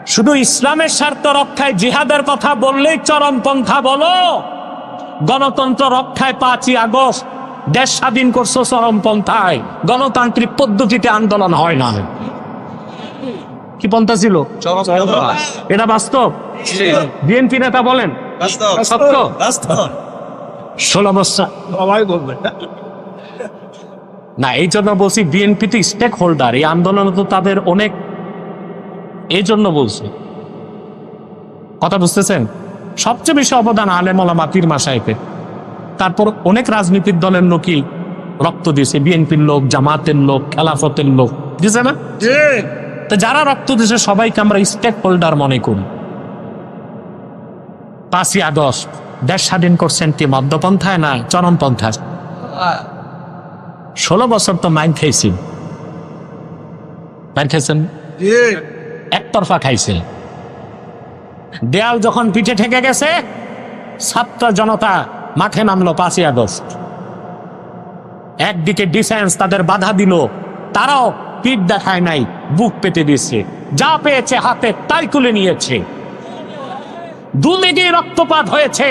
শুধু ইসলামের স্বার্থ রক্ষায় জিহাদের কথা বললেই চরমপন্থা বলো? গণতন্ত্র রক্ষায় 5ই আগস্ট দেশ স্বাধীন করছো চরমপন্থায়, গণতান্ত্রিক পদ্ধতিতে আন্দোলন হয় না। কি পন্থা ছিল? এটা বাস্তব। বিএনপি নেতা বলেন সত্য। 16 বছর না, এই জন্য বলছি বিএনপি তো স্টেক হোল্ডার, এই আন্দোলনে তো তাদের অনেক, এই জন্য বলছি। কথা বুঝতেছেন? সবচেয়ে বেশি অবদান আলেম ওলামা পীর মাশায়েখের। তারপর অনেক রাজনৈতিক দলের লোকই রক্ত দিয়েছে, বিএনপির লোক, জামাতের লোক, খেলাফতের লোক দিয়েছে না? তো যারা রক্ত দিয়েছে সবাইকে আমরা স্টেক হোল্ডার মনে করি। 5ই আগস্ট দেশ স্বাধীন করছেন কি মধ্যপন্থায় না চরমপন্থায়? 16 বছর তো মাইন খাইছেন, মাইন খাইছেন, একতরফা খাইছে। দেয়াল যখন পিঠে ঠেকে গেছে, ছাত্র জনতা মাঠে নামলো 5ই আগস্ট। একদিকে ডিফেন্স তাদের বাধা দিল, তারাও পিঠ দেখায় নাই, বুক পেতে দিয়েছে, যা পেয়েছে হাতে তাই তুলে নিয়েছে। দুদিকে রক্তপাত হয়েছে।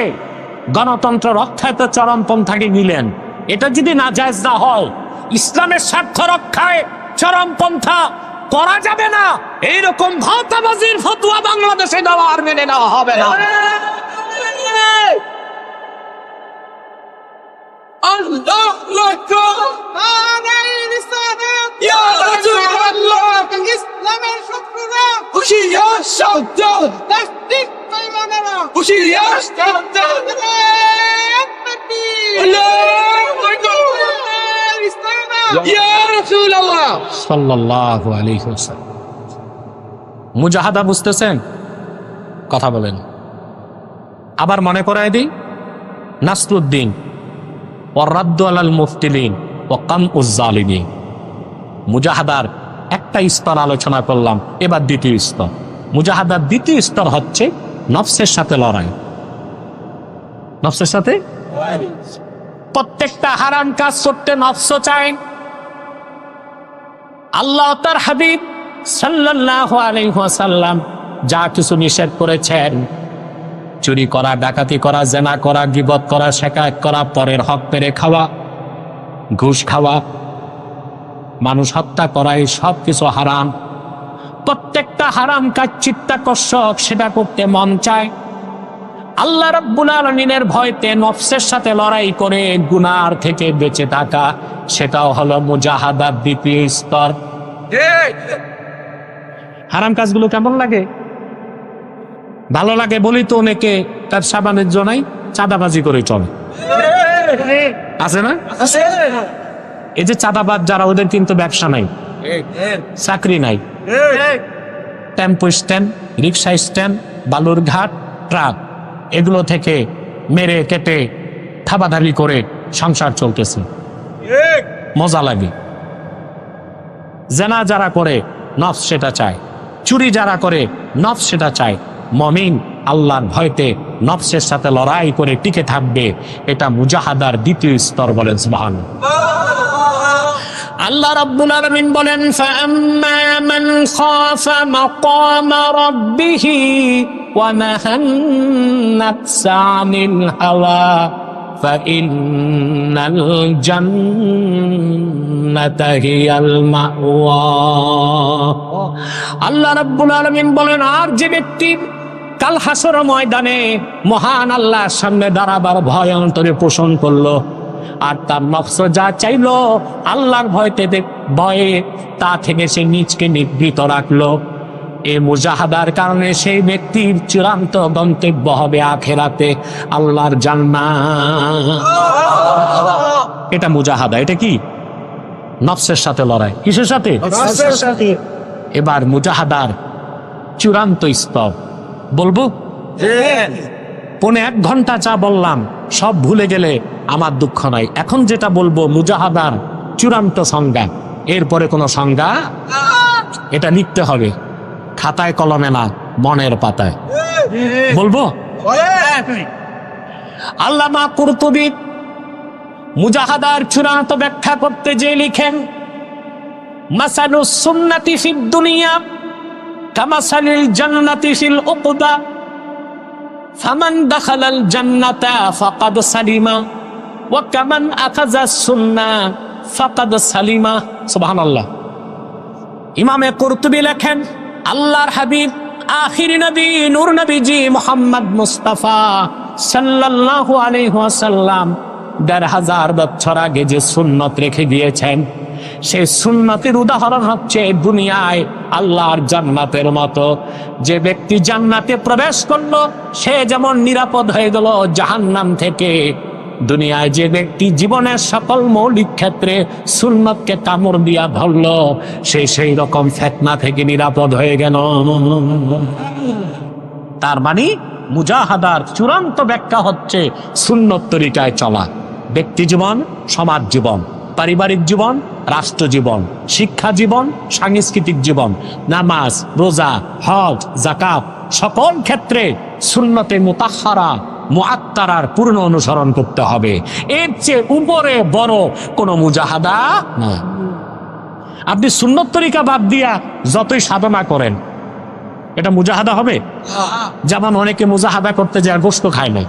গণতন্ত্র রক্ষায় তো চরমপন্থাকে নিলেন। এটা যদি না জায়েজ না হয়, ইসলামের স্বার্থ রক্ষায় চরমপন্থা করা যাবে না, এইরকম ভাওতাবাজির ফতোয়া বাংলাদেশে দেওয়া আর মেনে নেওয়া হবে না। ইসলামের শত্রুরা হুঁশিয়ার সাবধান, নাস্তিক বেঈমানেরা হুঁশিয়ার সাবধান। সাল্লাল্লাহু আলাইহি ওয়াসাল্লাম। মুজাহাদা বুঝতেছেন? কথা বলেন। আবার মনে করায় দিই, নাসরুদ্দিন ওয়ারাদ্দু আলাল মুফতিলিন ওয়া কামউজ জালিমিন। মুজাহাদার একটা স্তর আলোচনা করলাম, এবার দ্বিতীয় স্তর। মুজাহাদার দ্বিতীয় স্তর হচ্ছে নফসের সাথে লড়াই। নফসের সাথে প্রত্যেকটা হারাম কাজ করতে নফস চায়। আল্লাহ তার হাবিব সাল্লাল্লাহু আলাইহি ওয়াসাল্লাম যা কিছু নিষেধ করেছেন, চুরি করা, ডাকাতি করা, জেনা করা, গীবত করা, শিকায়ত করা, পরের হক পেরে খাওয়া, ঘুষ খাওয়া, মানুষ হত্যা করা, এই সব কিছু হারাম। প্রত্যেকটা হারাম কাজ চিত্তাকর্ষক, সেটা করতে মন চায়। আল্লাহ রাব্বুল আলামিনের ভয়তে নফসের সাথে লড়াই করে গুনার থেকে বেঁচে থাকা, সেটাও হলো মুজাহাদার দ্বিতীয় স্তর। হারাম কাজগুলো কেমন লাগে? ভালো লাগে বলি তো অনেকে ব্যবসা বাণিজ্য নাই, চাঁদাবাজি করে চলে, আছে না? এই যে চাঁদাবাজ যারা, ওদের কিন্তু ব্যবসা নাই, চাকরি নাই, টেম্পো স্ট্যান্ড, রিক্সা স্ট্যান্ড, বালুরঘাট, ট্রাক, এগুলো থেকে মেরে কেটে থাবাধাবি করে সংসার চলতেছে, মজা লাগে। জেনা যারা করে নফস সেটা চায়, চুরি যারা করে নফস সেটা চায়। মুমিন আল্লাহর ভয়তে নফসের সাথে লড়াই করে টিকে থাকবে, এটা মুজাহাদার দ্বিতীয় স্তর। বলেন সুবহানাল্লাহ। আল্লাহ রাব্বুল আলামিন বলেন, ফাআম্মা মান খাফা মাকামা রাব্বিহি ওয়া নাহান নাফসা আনিল হাওয়া ফাইন্নাল জান্নাতা হিয়াল মাওয়া। আল্লাহ রাব্বুল আলামিন বলেন, আর যে ব্যক্তি কাল হাসর ময়দানে মহান আল্লাহর সামনে দাঁড়াবার ভয় অন্তরে পোষণ করলো, আর তার নফস যা চাইলো আল্লাহর ভয়ে তা থেকে সে নিজকে নিবৃত রাখলো, এই মুজাহাদার কারণে সেই ব্যক্তির চূড়ান্ত গন্তব্য হবে আখিরাতে আল্লাহর জান্নাত। এটা মুজাহাদা। এটা কি? নফসের সাথে লড়াই। কিসের সাথে? নফসের সাথে। এবার মুজাহাদার চূড়ান্ত স্তর বলবো। 1.5 ঘন্টা যা বললাম সব ভুলে গেলে আমার দুঃখ নাই। এখন যেটা বলবো মুজাহাদার চূড়ান্ত সংজ্ঞা, এরপরে কোনো সংজ্ঞা এটা লিখতে হবে, খাতায় কলমে না, মনের পাতায় বলবো। আল্লামা কুরতুবী মুজাহাদার চূড়ান্ত ব্যাখ্যা করতে যে লিখেন, মাসালুস সুন্নাতি ফিদ দুনিয়া কামাসালিল জান্নাতি ফিল উকবা ফামান দাখালাল জান্নাতা ফাকাদ সালিমা ওয়া কামান আখাযা সুন্নাহ ফাকাদ সালিমা। সুবহানাল্লাহ। ইমামে কুরতুবী লেখেন, আল্লাহর হাবিব আখির নবী নূর নবীজি মুহাম্মদ মুস্তাফা সাল্লাল্লাহু আলাইহি ওয়াসাল্লাম ১৫০০ বছর আগে যে সুন্নত রেখে গিয়েছেন, সেই সুন্নতের উদাহরণ হচ্ছে দুনিয়ায় আল্লাহর জান্নাতের মতো। যে ব্যক্তি জান্নাতে প্রবেশ করলো সে যেমন নিরাপদ হয়ে গেল জাহান্নাম থেকে, দুনিয়ায় যে ব্যক্তি জীবনের সকল মৌলিক ক্ষেত্রে সুন্নতকে কামড় দিয়া ধরলো সে সেই রকম ফিতনা থেকে নিরাপদ হয়ে গেল। তার মানে মুজাহাদার চূড়ান্ত ব্যাখ্যা হচ্ছে সুন্নত তরিকায় চলা। ব্যক্তি জীবন, সমাজ জীবন, পারিবারিক জীবন, রাষ্ট্র জীবন, শিক্ষা জীবন, সাংস্কৃতিক জীবন, নামাজ, রোজা, হজ, যাকাত সকল ক্ষেত্রে সুন্নতে মুতাহহারা মুআত্তারার পূর্ণ অনুসরণ করতে হবে। এর চেয়ে উপরে বড় কোনো মুজাহাদা না। আপনি সুন্নত তরিকা বাদ দিয়া যতই সাধনা করেন, এটা মুজাহাদা হবে? যেমন অনেকে মুজাহাদা করতে যায় গোশত খায় না,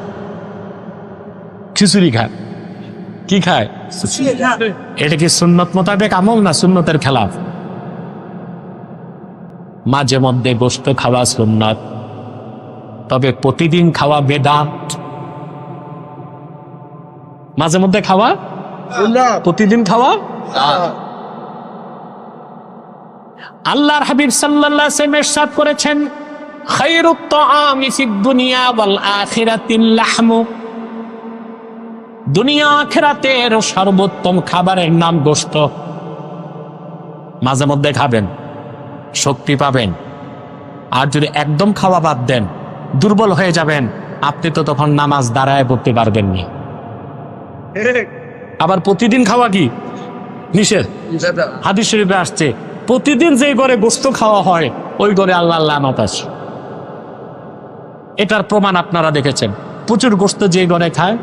খিচুড়ি খায়। কি খায়? এটা কি সুন্নত মোতাবেক আমল না সুন্নতের খেলাফ? মাঝে মধ্যে গোশত খাওয়া সুন্নত, তবে প্রতিদিন খাওয়া বেদাত। মাঝে মধ্যে খাওয়া, প্রতিদিন খাওয়া। আল্লাহর হাবিব সাল্লাল্লাহু আলাইহি ওয়াসাল্লাম ইরশাদ করেছেন, খায়রুত তাআমি ফিদ দুনিয়া ওয়াল আখিরাতিল লাহমু। দুনিয়া আখিরাতের সর্বোত্তম খাবারের নাম গোশত। মাঝে মধ্যে খাবেন, শক্তি পাবেন। আর যদি একদম খাওয়া বাদ দেন দুর্বল হয়ে যাবেন, আপনি তো তখন নামাজ দাঁড়ায় পড়তে পারবেন না। আবার প্রতিদিন খাওয়া কি নিষেধ? হাদিস শরীফে আসছে, প্রতিদিন যেই ঘরে গোশত খাওয়া হয় ওই ঘরে আল্লাহর লানত আছে। এটার প্রমাণ আপনারা দেখেছেন। প্রচুর গোশত যে ঘরে খায়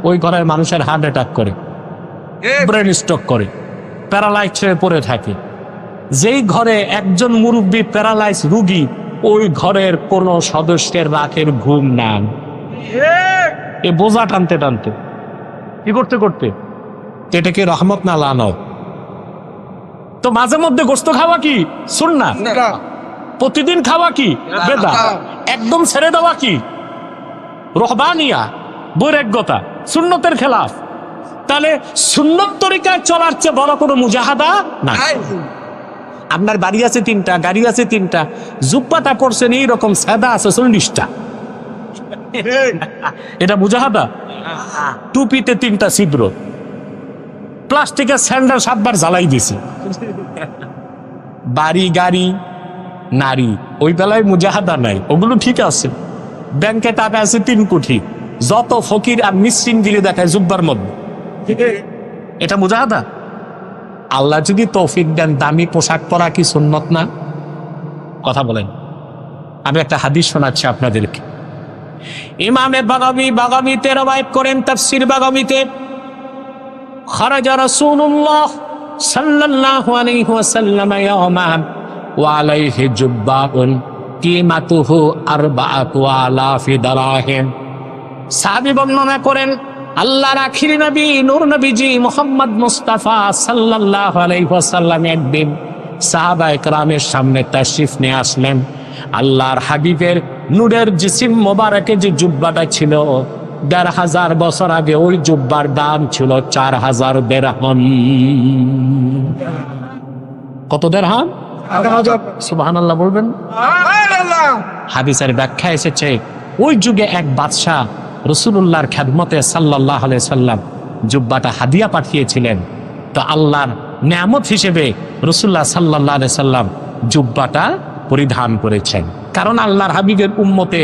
ওই ঘরের মানুষের হার্ট অ্যাটাক করে, ব্রেন স্ট্রোক করে, প্যারালাইজ হয়ে পড়ে থাকে। যেই ঘরে একজন মুরব্বী প্যারালাইজ রোগী, ওই ঘরের কোন সদস্যের রাতের ঘুম নাই। এ বোঝা টানতে টানতে, কি করতে করতে, এটা কি রহমত না লানত? তো মাঝে মধ্যে গোশত খাওয়া কি সুন্নাহ? প্রতিদিন খাওয়া কি বেদাত? একদম ছেড়ে দেওয়া কি রহবানিয়া, বৈরাগ্যতা, সুন্নতের খেলাফ। তাহলে সুন্নত তরিকায় চলার চেয়ে বড় কোনো মুজাহাদা না। আপনার বাড়ি আছে 3টা, গাড়ি আছে 3টা, জুব্বাটা পড়ছেন এইরকম সাদা আছে 40টা, এটা মুজাহাদা? টুপিতে 3টা ছিদ্র, প্লাস্টিকের স্যান্ডেল 7বার জ্বালাই দিছে। বাড়ি, গাড়ি, নারী, ওই বেলায় মুজাহাদা নাই, ওগুলো ঠিক আছে। ব্যাংকে টাকা আছে 3 কোটি, যত ফকির আর মিসকিন গিরে দেখায় জুব্বার মধ্যে, এটা মুজাহাদা? আল্লাহ যদি তৌফিক দেন, দামি পোশাক পরা কি সুন্নত না? কথা বলেন। আমি একটা হাদিস শোনাচ্ছি আপনাদেরকে। ইমামে বাগাবীতে রওয়ায়াত করেন, তাফসীর বাগাবীতে, খারাজা রাসূলুল্লাহ সাল্লাল্লাহু আলাইহি ওয়াসাল্লাম ইয়াওমান ওয়া আলাইহি জুব্বাউন কিমাতুহু 4000 দিরহাম। সাহাবী বর্ণনা করেন, আল্লাহর আখির নবী নূর নবীজি মুহাম্মদ মুস্তাফা সাল্লাল্লাহু আলাইহি ওয়াসাল্লাম একদিন সাহাবায়ে কেরামের সামনে তাশরিফ নিয়ে আসলেন। আল্লাহর হাবিবের নূরের জিসিম মোবারকে যে জুব্বাটা ছিল, ১৫০০ বছর আগে ওই জুব্বার দাম ছিল ৪০০০ দিরহাম। কত দিরহাম? সুবহানাল্লাহ বলবেন। হাদিসের ব্যাখ্যা এসেছে, ওই যুগে এক বাদশাহ রাসূলুল্লাহর খেদমতে সাল্লাল্লাহু আলাইহি সাল্লাম জুব্বাটা হাদিয়া পাঠিয়েছিলেন। তো আল্লাহর নিয়ামত হিসেবে রাসূলুল্লাহ সাল্লাল্লাহু আলাইহি সাল্লাম জুব্বাটা পরিধান করেছেন। কারণ আল্লাহর হাবিবের উম্মতে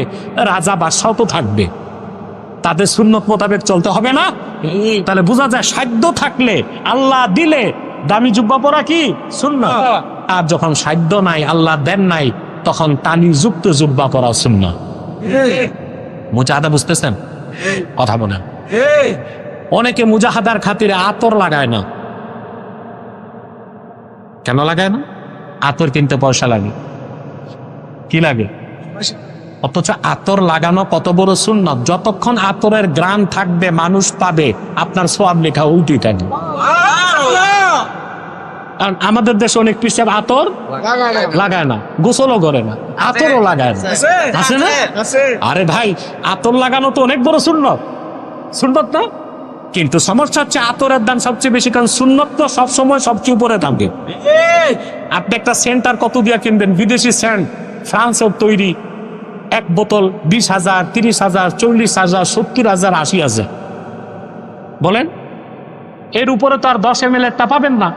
রাজা বাদশাও তো থাকবে, তাদের সুন্নত মোতাবেক চলতে হবে না? তাহলে বোঝা যায় সাধ্য থাকলে, আল্লাহ দিলে দামি জুব্বা পরা কি সুন্নাহ। আর যখন সাধ্য নাই, আল্লাহ দেন নাই, তখন টানি যুক্ত জুব্বা পরা সুন্নাহ। মুজাহাদা বুঝতেছেন? কথা বলেন। অনেকে মুজাহাদার খাতিরে আতর লাগায় না। কেন লাগায় না? আতর কিনতে পয়সা লাগে। কি লাগে? অথচ আতর লাগানো কত বড় সুন্নত। যতক্ষণ আতরের গ্রান থাকবে মানুষ পাবে, আপনার সওয়াব লেখা উল্টি থাকবে। কারণ আমাদের দেশে অনেক পিসে আতর লাগায় না, গোসলও করে না, আতরও লাগায় না, আছে না? আরে ভাই, আতর লাগানো তো অনেক বড় সুন্নত, সুন্নত না? কিন্তু সমস্যা হচ্ছে আতরের দাম সবচেয়ে বেশি, কারণ সুন্নত তো সবসময় সবচেয়ে উপরে থাকবে। আপনি একটা সেন্ট আর কত দিয়া কিনবেন? বিদেশি সেন্ট, ফ্রান্সের তৈরি, এক বোতল 20,000, 30,000, 40,000, 70,000, 80,000। বলেন, এর উপরে তো আর 10 ml টা পাবেন না।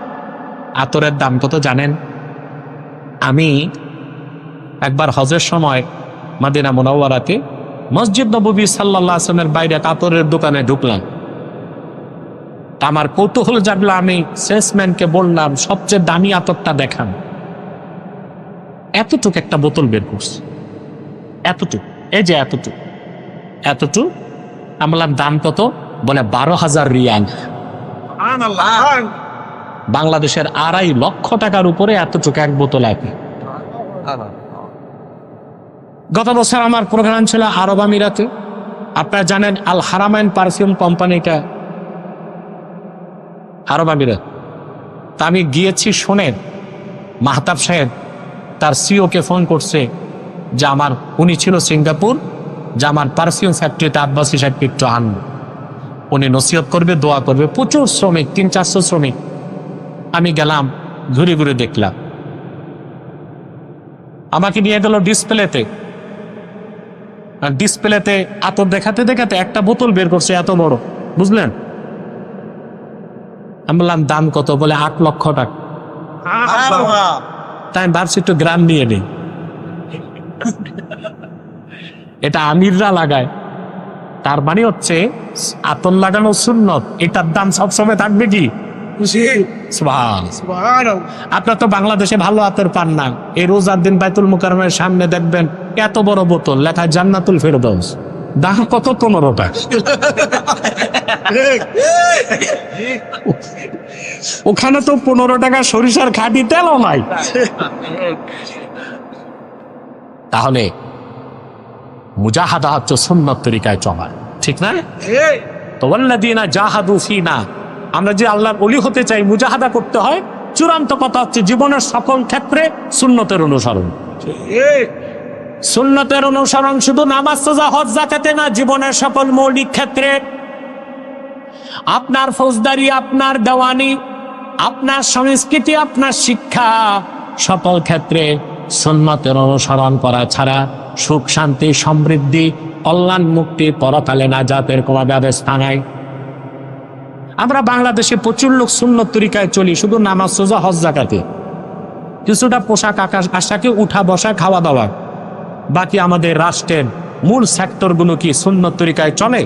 আতরের দাম কত জানেন? আমি একবার হজের সময় মদিনা মুনাওয়ারাতে মসজিদ নববী সাল্লাল্লাহু আলাইহি ওয়াসাল্লামের বাইরে আতরের দোকানে ঢুকলাম। আমার কৌতূহল জাগলো, আমি সেলসম্যানকে বললাম সবচেয়ে দামি আতরটা দেখান। এতটুক একটা বোতল বের করছে, এতটুক, এই যে এতটুক, এতটুক। আমি বললাম দাম কত? বলে 12,000 রিয়াল। বাংলাদেশের 2.5 লক্ষ টাকার উপরে এতটুকু এক বোতল আছে। গত বছর আমার প্রোগ্রাম ছিল আরব আমিরাতে। আপনারা জানেন আল হারামাইন পারফিউম কোম্পানিটা আরব আমিরাত। তা আমি গিয়েছি, শোনেন, মাহতাব সাহেব তার সিওকে ফোন করছে যে উনি ছিল সিঙ্গাপুর, যে আমার পারফিউম ফ্যাক্টরিতে আব্বাসী সাহেবকে একটু আনবো। উনি নসিহত করবে, দোয়া করবে। প্রচুর শ্রমিক, 300-400 শ্রমিক। আমি গেলাম, ঘুরে ঘুরে দেখলাম। আমাকে নিয়ে গেল ডিসপ্লেতে, আর ডিসপ্লেতে আতর দেখাতে দেখাতে একটা বোতল বের করছে এত বড়, বুঝলেন? আমি বললাম দাম কত? বলে 8 লক্ষ টাকা। তাই আমি ভাবছি একটু গ্রাম নিয়ে নেই। এটা আমিররা লাগায়, তার মানে হচ্ছে আতর লাগানো সুন্নত, এটার দাম সবসময় থাকবে কি? আপনার তো বাংলাদেশে ভালো আতর পান না। এই রোজার দিন বাইতুল মুকাররমের সামনে দেখবেন এত বড় বোতল, লেখা জান্নাতুল ফেরদৌস, দাম কত? 15 টাকা। ওখানে তো 15 টাকা সরিষার খাঁটি তেলও নাই। তাহলে মুজাহাদা হচ্ছে সুন্নত তরিকায় চলা, ঠিক না? তো ওয়াল্লাযীনা জাহাদু ফীনা, আমরা যে আল্লাহর ওলি হতে চাই, মুজাহাদা করতে হয়। চূড়ান্ত কথা হচ্ছে জীবনের সকল ক্ষেত্রে সুন্নতের অনুসরণ। সুন্নতের অনুসরণ শুধু নামাজ, রোজা, হজ, যাকাতে না, জীবনের সকল মৌলিক ক্ষেত্রে। আপনার ফৌজদারি, আপনার দেওয়ানি, আপনার সংস্কৃতি, আপনার শিক্ষা, সকল ক্ষেত্রে সুন্নতের অনুসরণ করা ছাড়া সুখ, শান্তি, সমৃদ্ধি, কল্যাণ, মুক্তি, পরকালে নাজাতের কোনো ব্যবস্থা নাই। আমরা বাংলাদেশে প্রচুর লোক সুন্নত তরিকায় চলি, শুধু নামাজ, রোজা, হজ, যাকাতে, কিছুটা পোশাক আশাকে, উঠা বসা, খাওয়া দাওয়া। বাকি আমাদের রাষ্ট্রের মূল সেক্টরগুলো কি সুন্নত তরিকায় চলে?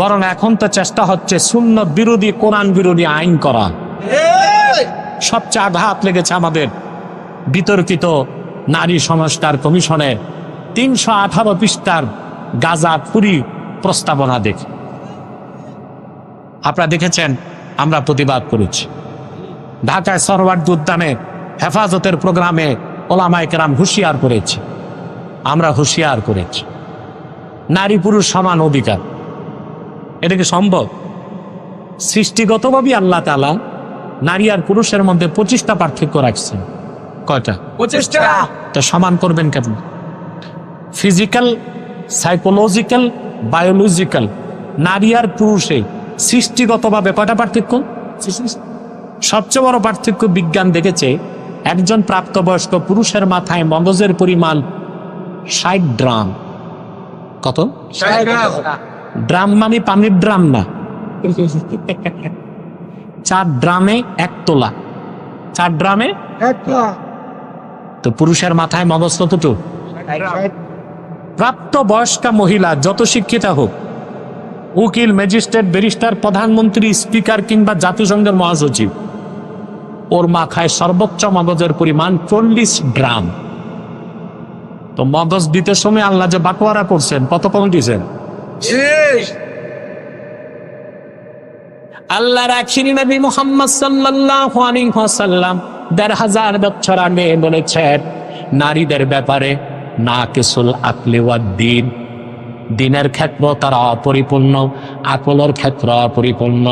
বরং এখন তো চেষ্টা হচ্ছে সুন্নত বিরোধী, কোরআন বিরোধী আইন করা। সবচেয়ে আঘাত লেগেছে আমাদের বিতর্কিত নারী সংস্কার কমিশনের 318 পৃষ্ঠার গাঁজাখুরি প্রস্তাবনা দেখে। আপনারা দেখেছেন, আমরা প্রতিবাদ করেছি। ঢাকায় সরওয়ার্দী উদ্যানে হেফাজতের প্রোগ্রামে ওলামায়ে কেরাম হুঁশিয়ার করেছে, আমরা হুঁশিয়ার করেছি। নারী পুরুষ সমান অধিকার, এটা কি সম্ভব? সৃষ্টিগতভাবে আল্লাহ তাআলা নারী আর পুরুষের মধ্যে 25টা পার্থক্য রাখছেন। কয়টা? 25টা। তা সমান করবেন কেমন? ফিজিক্যাল, সাইকোলজিক্যাল, বায়োলজিক্যাল, নারী আর পুরুষে সৃষ্টিগতভাবে কয়টা পার্থক্য? সবচেয়ে বড় পার্থক্য বিজ্ঞান দেখেছে, একজন প্রাপ্তবয়স্ক পুরুষের মাথায় মগজের পরিমাণ 60 ড্রাম। কত? 60 গ্রাম। ড্রাম মানে পানির ড্রাম না, 4 ড্রামে 1 তোলা। 4 ড্রামে 1 তোলা। তো পুরুষের মাথায় মগজ কতটুকু? প্রাপ্তবয়স্কা মহিলা যত শিক্ষিতা হোক, উকিল, ম্যাজিস্ট্রেট, ব্যারিস্টার, প্রধানমন্ত্রী, স্পিকার কিংবা জাতিসংঘের মহাসচিব, ওর মাথায় সর্বোচ্চ মগজের পরিমাণ 40 গ্রাম। তো মগজ দিতে সময় আল্লাহ যে বাটোয়ারা করছেন, কত কম দিয়েছেন? আল্লাহ রাখেন নবী মুহাম্মদ সাল্লাল্লাহু আলাইহি ওয়াসাল্লাম 1500 বছর আগে বলেছেন, নারীদের ব্যাপারে না কিসুল আকলি ওয়াদ দ্বীন, দিনের ক্ষেত্র তারা অপরিপূর্ণ, আকলের ক্ষেত্র অপরিপূর্ণ।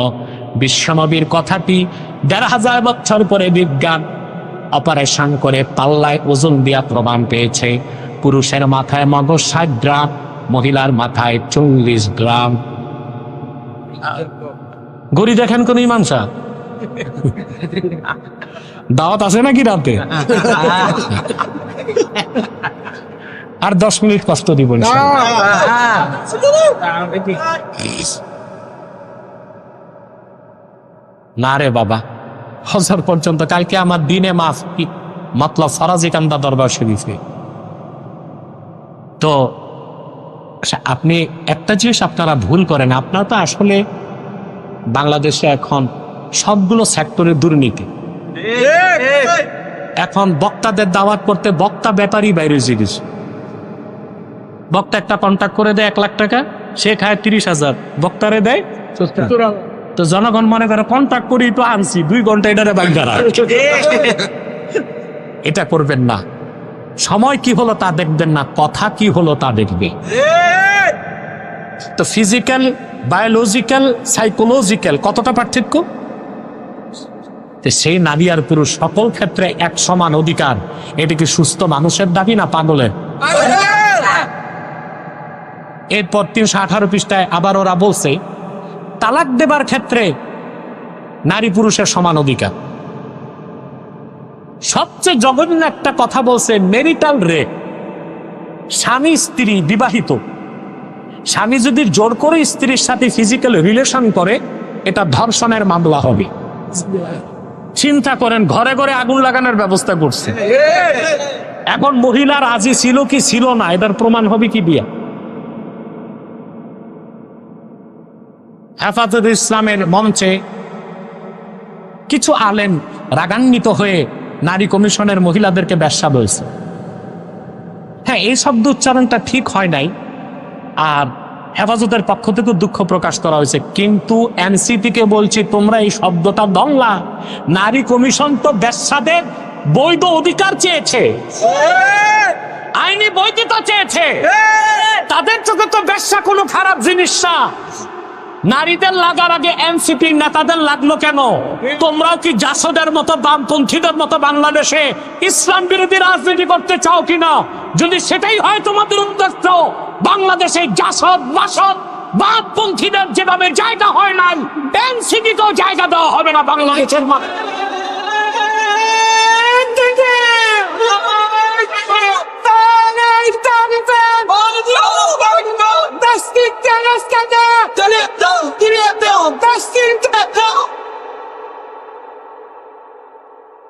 বিশ্বনবীর কথাটি ১৫০০ বছর পরে বিজ্ঞান অপারেশন করে পাল্লায় ওজন দিয়া প্রমাণ পেয়েছে। পুরুষের মাথায় মগজ ৬০ গ্রাম, মহিলার মাথায় ৪০ গ্রাম। গড়ি দেখেন কোন ইমাম সাহেব? দাওয়াত আছে নাকি রাতে? আর 10 মিনিট কষ্ট দিব না রে বাবা। হজর পর্যন্ত কালকে আমার দিনে মাফ মতলব ফরাজি কান্দা দরবার শরীফে। তো আপনি একটা জিনিস আপনারা ভুল করেন, আপনারা তো আসলে বাংলাদেশে এখন সবগুলো সেক্টরে দুর্নীতি। এখন বক্তাদের দাওয়াত করতে বক্তা ব্যাপারী বাইরে জিনিস। বক্তা একটা কন্ট্যাক্ট করে দেয় ১ লাখ টাকা, সে খায় ৩০,০০০, বক্তারে দেয়। তো জনগণ মনে করে কন্ট্যাক্ট করি তো আনছি 2 ঘন্টা এটারে বাঙ্গারা। এটা করবেন না। সময় কি হলো তা দেখবেন না, কথা কি হলো তা দেখবে। তো ফিজিক্যাল, বায়োলজিক্যাল, সাইকোলজিক্যাল কতটা পার্থক্য? সেই নারী আর পুরুষ সকল ক্ষেত্রে এক সমান অধিকার। এটা কি সুস্থ মানুষের দাবি না পাগলের? এরপর ৩১৮ পৃষ্ঠায় আবার ওরা বলছে তালাক দেবার ক্ষেত্রে নারী পুরুষের সমান অধিকার। সবচেয়ে জঘন্য একটা কথা বলছে, মেরিটাল রেপ। স্বামী স্ত্রী বিবাহিত, স্বামী যদি জোর করে স্ত্রীর সাথে ফিজিক্যাল রিলেশন করে, এটা ধর্ষণের মামলা হবে। চিন্তা করেন, ঘরে ঘরে আগুন লাগানোর ব্যবস্থা করছে। এখন মহিলা রাজি ছিল কি ছিল না, এটার প্রমাণ হবে কি দিয়া? হেফাজত ইসলামের মঞ্চে কিছু আলেম রাগান্বিত হয়ে নারী কমিশনের মহিলাদেরকে বেশ্যা বলছে। হ্যাঁ, এই শব্দ উচ্চারণটা ঠিক হয় নাই, আর হেফাজতের পক্ষ থেকে দুঃখ প্রকাশ করা হয়েছে। কিন্তু এনসিপিকে বলছি, তোমরা এই শব্দটা দংলা। নারী কমিশন তো বেশ্যাদের বৈধ অধিকার চেয়েছে, আইনি বৈধতা চেয়েছে। তাদের চোখে তো বেশ্যা কোনো খারাপ জিনিস না। নারীদের লাগার আগে এনসিপি নেতাদের লাগলো কেন? তোমরাও কি জাসদের মতো বামপন্থীদের মতো বাংলাদেশে ইসলাম বিরোধী রাজনীতি করতে চাও কিনা? যদি সেটাই হয় তোমাদের উদ্দেশ্য, বাংলাদেশে জাসদ বাসদ বামপন্থীদের যেভাবে জায়গা হয় নাই, এনসিপিকেও জায়গা দেওয়া হবে না বাংলাদেশের মাঠে।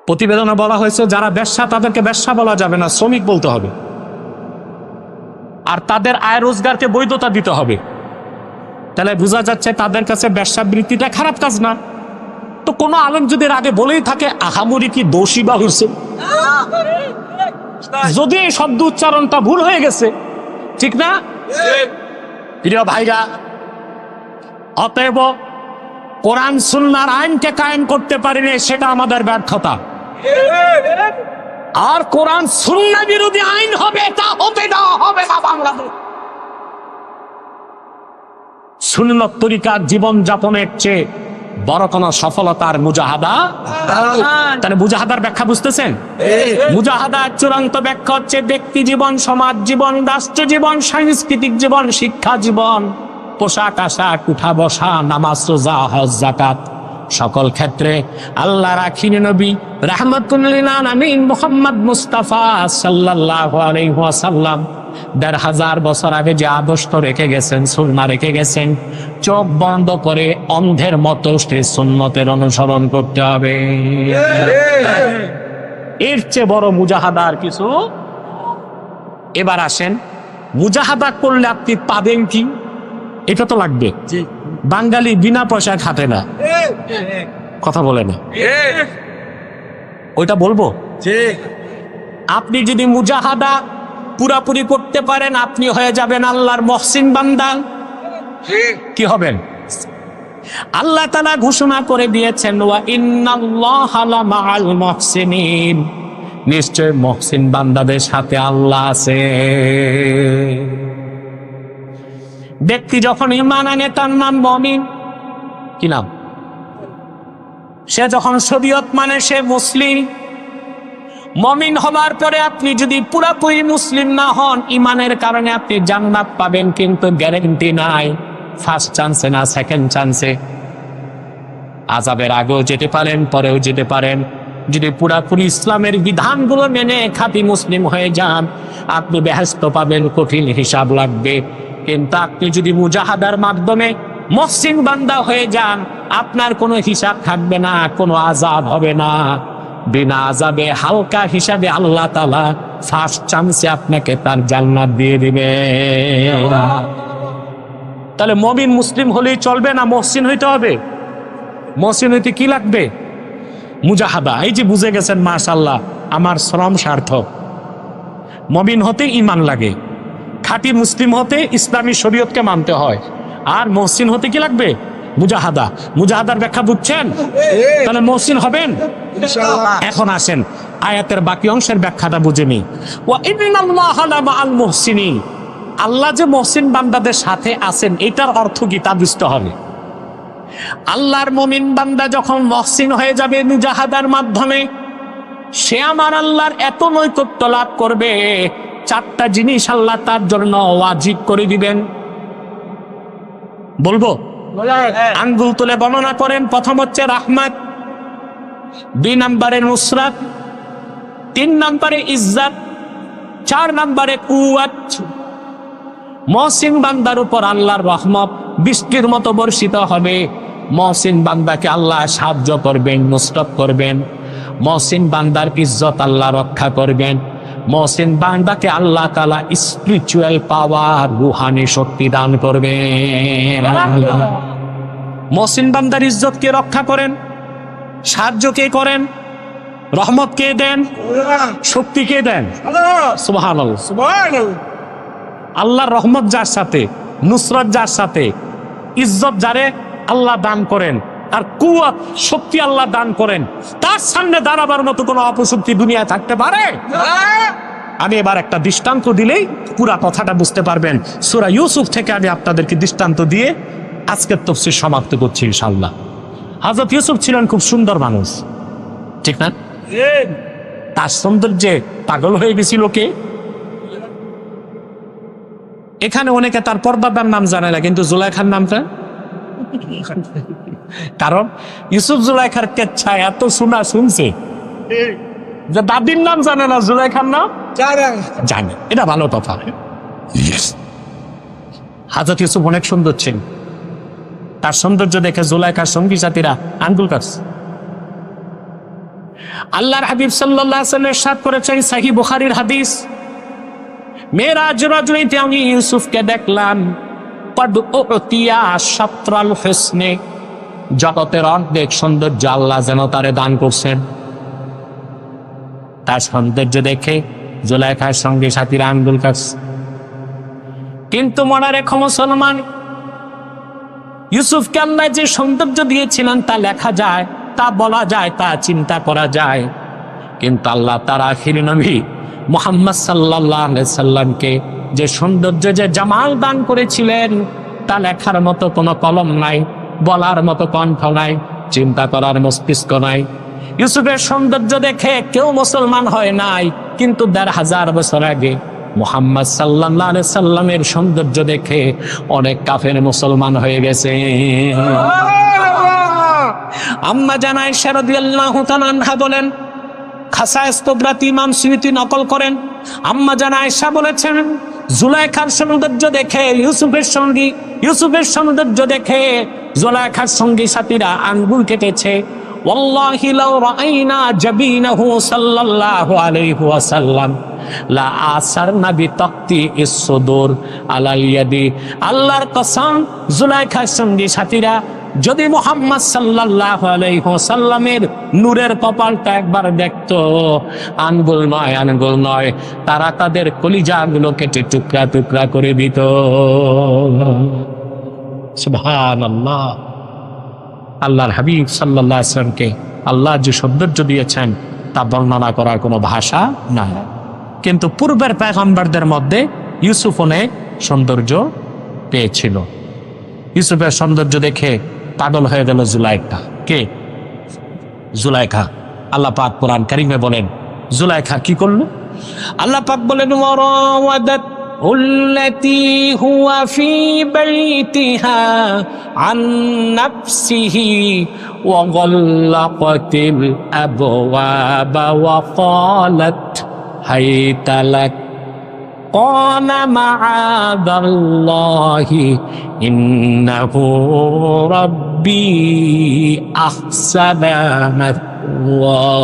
প্রতিবেদনে বলা হয়েছে যারা বেশ্যা তাদেরকে বেশ্যা বলা যাবে না, শ্রমিক বলতে হবে, আর তাদের আয় রোজগারকে বৈধতা দিতে হবে। তাহলে বোঝা যাচ্ছে তাদের কাছে বেশ্যাবৃত্তিটা খারাপ কাজ না। তো কোনো আলেম যদি আগে বলেই থাকে, আহামরি কি দোষী বা হয়েছে? যদি এই শব্দ উচ্চারণটা ভুল হয়ে গেছে, ঠিক না প্রিয় ভাইরা? অতএব কোরআন সুন্নাহর আইনকে কায়েম করতে পারিনি, সেটা আমাদের ব্যর্থতা। আর কোরআন সুন্নাহ বিরোধী আইন হবে, তা হতে দেওয়া হবে না বাংলাদেশ। সুন্নত তরিকার জীবন যাপনের চেয়ে বড় কোন সফলতার মুজাহাদা। তাহলে মুজাহাদার ব্যাখ্যা বুঝতেছেন? মুজাহাদার চূড়ান্ত ব্যাখ্যা হচ্ছে ব্যক্তি জীবন, সমাজ জীবন, রাষ্ট্র জীবন, সাংস্কৃতিক জীবন, শিক্ষা জীবন, পোশাক আশাক, উঠা বসা, নামাজ রোজা হজ যাকাত, সকল ক্ষেত্রে আল্লাহ রাখিনী নবী রাহমাতুল লিল আলামিন মুহাম্মদ মুস্তাফা সাল্লাল্লাহু আলাইহি ওয়াসাল্লাম ১৫০০ বছর আগে যে আদর্শ রেখে গেছেন, সুন্নাহ রেখে গেছেন, চোখ বন্ধ করে অন্ধের মতো সেই সুন্নতের অনুসরণ করতে হবে। এর চেয়ে বড় মুজাহাদা আর কিছু। এবার আসেন, মুজাহাদা করলে আপনি পাবেন কি? এটা তো লাগবে। বাঙালি বিনা পয়সায় খাটে না, কথা বলে না, ওইটা বলবো। আপনি যদি মুজাহাদা পুরাপুরি করতে পারেন, আপনি হয়ে যাবেন আল্লাহর মহসিন বান্দা। কি হবেন? আল্লাহ তাআলা ঘোষণা করে দিয়েছেন, ওয়া ইন্নাল্লাহা লামাআল মুহসিনিন, নিশ্চয় মুহসিন বান্দাদের সাথে আল্লাহ আছে। ব্যক্তি যখন ঈমান আনে তার নাম মুমিন। কি নাম? সে যখন শরীয়ত মানে সে মুসলিম। মুমিন হবার পরে আপনি যদি পুরাপুরি মুসলিম না হন, ঈমানের কারণে আপনি জান্নাত পাবেন, কিন্তু গ্যারান্টি নাই ফার্স্ট চান্সে না সেকেন্ড চান্সে। আযাবের আগেও যেতে পারেন, পরেও যেতে পারেন। যদি পুরাপুরি ইসলামের বিধানগুলো মেনে খাঁটি মুসলিম হয়ে যান, আপনি বেহেশত পাবেন, কঠিন হিসাব লাগবে। কিন্তু আপনি যদি মুজাহাদার মাধ্যমে মুহসিন বান্দা হয়ে যান, আপনার কোনো হিসাব থাকবে না, কোনো আযাব হবে না। বিনা আযাবে হালকা হিসাবে আল্লাহ তাআলা ফার্স্ট চান্সে আপনাকে তার জান্নাত দিয়ে দিবে। তাহলে মুমিন মুসলিম হলেই চলবে না, মুহসিন হইতে হবে। মুহসিন হইতে কি লাগবে? মুজাহাদা। এই যে বুঝে গেছেন, মাশাআল্লাহ, আমার শ্রম সার্থক। মুমিন হতে ঈমান লাগে, খাঁটি মুসলিম হতে ইসলামী শরীয়তকে মানতে হয়। আর মুহসিন হতে কি লাগবে? মুজাহাদা। মুজাহাদার ব্যাখ্যা বুঝছেন? তাহলে মুহসিন হবেন ইনশাআল্লাহ। এখন আসেন আয়াতের বাকি অংশের ব্যাখ্যাটা বুঝে নিই। ওয়া ইন্নাল্লাহা লামাআল মুহসিনিন, আল্লাহ যে মুহসিন বান্দাদের সাথে আছেন, এটার অর্থ কি তা বুঝতে হবে। আল্লাহর মুমিন বান্দা যখন মুহসিন হয়ে যাবে মুজাহাদার মাধ্যমে, সে আমার আল্লাহর এত নৈকট্য লাভ করবে, চারটা জিনিস আল্লাহ তার জন্য ওয়াজিব করে দিবেন। বলবো? আঙ্গুল তুলে বর্ণনা করেন। প্রথম হচ্ছে রাহমাত, 2 নম্বরে নুসরাত, 3 নম্বরে ইজ্জত, 4 নম্বরে কুওয়াত। মুহসিন বান্দার উপর আল্লাহর রহমত বৃষ্টির মতো বর্ষিত হবে। মুহসিন বান্দাকে আল্লাহ সাহায্য করবেন, নুসরত করবেন। মুহসিন বান্দার ইজ্জত আল্লাহ রক্ষা করবেন। মুহসিন বান্দাকে আল্লাহ তাআলা স্পিরিচুয়াল পাওয়ার, রুহানি শক্তি দান করবেন। মুহসিন বান্দার ইজ্জত কে রক্ষা করেন? সাহায্য কে করেন? রহমত কে দেন? শক্তি কে দেন? সুবহানাল্লাহ। সুবহানাল্লাহ। আল্লাহর রহমত যার সাথে, নুসরত যার সাথে, ইজ্জত যারে আল্লাহ দান করেন, আর কুওয়াত শক্তি আল্লাহ দান করেন, তার সামনে দাঁড়াবার মতো কোনো অপশক্তি দুনিয়ায় থাকতে পারে? আমি এবার একটা দৃষ্টান্ত দিলেই পুরা কথাটা বুঝতে পারবেন। সূরা ইউসুফ থেকে আমি আপনাদেরকে দৃষ্টান্ত দিয়ে আজকের তাফসীর সমাপ্ত করছি ইনশাআল্লাহ। হযরত ইউসুফ ছিলেন খুব সুন্দর মানুষ, ঠিক না? তার সৌন্দর্যে পাগল হয়ে গেছিল কে? এখানে অনেকে তার পর্দাদার নাম জানে না, কিন্তু জুলাইখার নামটা, কারণ ইউসুফ জুলাইখার কেচ্ছা এত শোনা শুনছে যে দাদির নাম জানে না, জুলাইখার নাম জানে। এটা ভালো কথা। হযরত ইউসুফ অনেক সুন্দর ছিলেন। তার সৌন্দর্য দেখে জুলাইখার সঙ্গী সাথীরা আঙ্গুল কাটছে। আল্লাহর হাবিব সাল্লাল্লাহু আলাইহি ওয়াসাল্লাম ইরশাদ করেছেন, সহিহ বুখারীর হাদিস, মেরাজ রজনীতে আমি ইউসুফকে দেখলাম, কদ উতিয়া শাতরাল হুসনে, জগতের অর্ধেক সৌন্দর্য আল্লাহ যেন তারে দান করছেন। তার সৌন্দর্য দেখে জুলাইখার সঙ্গে সাথীরা আঙ্গুল কাটছে। কিন্তু মনে রেখো মুসলমান, ইউসুফকে আল্লাহ যে সৌন্দর্য দিয়েছিলেন তা লেখা যায়, তা বলা যায়, তা চিন্তা করা যায়, কিন্তু আল্লাহ তার আখিরি নবী মুহাম্মদ সাল্লাল্লাহু আলাইহি সাল্লামকে যে সৌন্দর্য, যে জামাল দান করেছিলেন, তা লেখার মতো কোনো কলম নাই, বলার মতো কণ্ঠ নাই, চিন্তা করার মস্তিষ্ক নাই। ইউসুফের সৌন্দর্য দেখে কেউ মুসলমান হয় নাই, কিন্তু ১৫০০ বছর আগে মুহাম্মদ সাল্লাল্লাহু আলাইহি সাল্লামের সৌন্দর্য দেখে অনেক কাফের মুসলমান হয়ে গেছে। আম্মা জান আয়েশা রাদিয়াল্লাহু তাআলা আনহা বলেন, খাসায়েস কুবরাত ইমাম সুয়ুতী নকল করেন, আম্মা জান আয়েশা বলেছেন, জুলাইখার সৌন্দর্য দেখে ইউসুফের সৌন্দর্য দেখে জুলাইখার সঙ্গী সাথীরা আঙ্গুল কেটেছে। ওয়াল্লাহি লাউ রাআইনা জাবিনাহু সাল্লাল্লাহু আলাইহি ওয়াসাল্লাম লা আসারনা বিতাকতি ইস-সুদুর আলাল ইয়াদি। আল্লাহর কসম, জুলাইখার সঙ্গী সাথীরা যদি মুহাম্মদ সাল্লাল্লাহু আলাইহি ওয়াসাল্লামের নূরের কপালটা একবার দেখতো, আঙ্গুল নয়, তারা তাদের কলিজাগুলো কেটে টুকরা টুকরা করে দিত। সুবহানাল্লাহ। আল্লাহর হাবিব সাল্লাল্লাহু আলাইহি ওয়াসাল্লামকে আল্লাহ যে সৌন্দর্য দিয়েছেন, তা বর্ণনা করার কোনো ভাষা নাই। কিন্তু পূর্বের পয়গম্বরদের মধ্যে ইউসুফ অনেক সৌন্দর্য পেয়েছিল। ইউসুফের সৌন্দর্য দেখে পাগল হয়ে গেল জুলাইখা। কে? জুলাইখা। আল্লাহ পাক কোরআন কারিমে বলেন জুলাইখা কি করলো? আল্লাহ পাক বলেন ওয়ারাওয়াদাত উল্লাতী হুয়া ফি বাইতিহা আন নাফসিহি ওয়া গাল্লাকাতিল আবওয়াবা ওয়া ক্বালাত হাইতা লাক قال معاذ الله إنه ربي أحسن مثواي।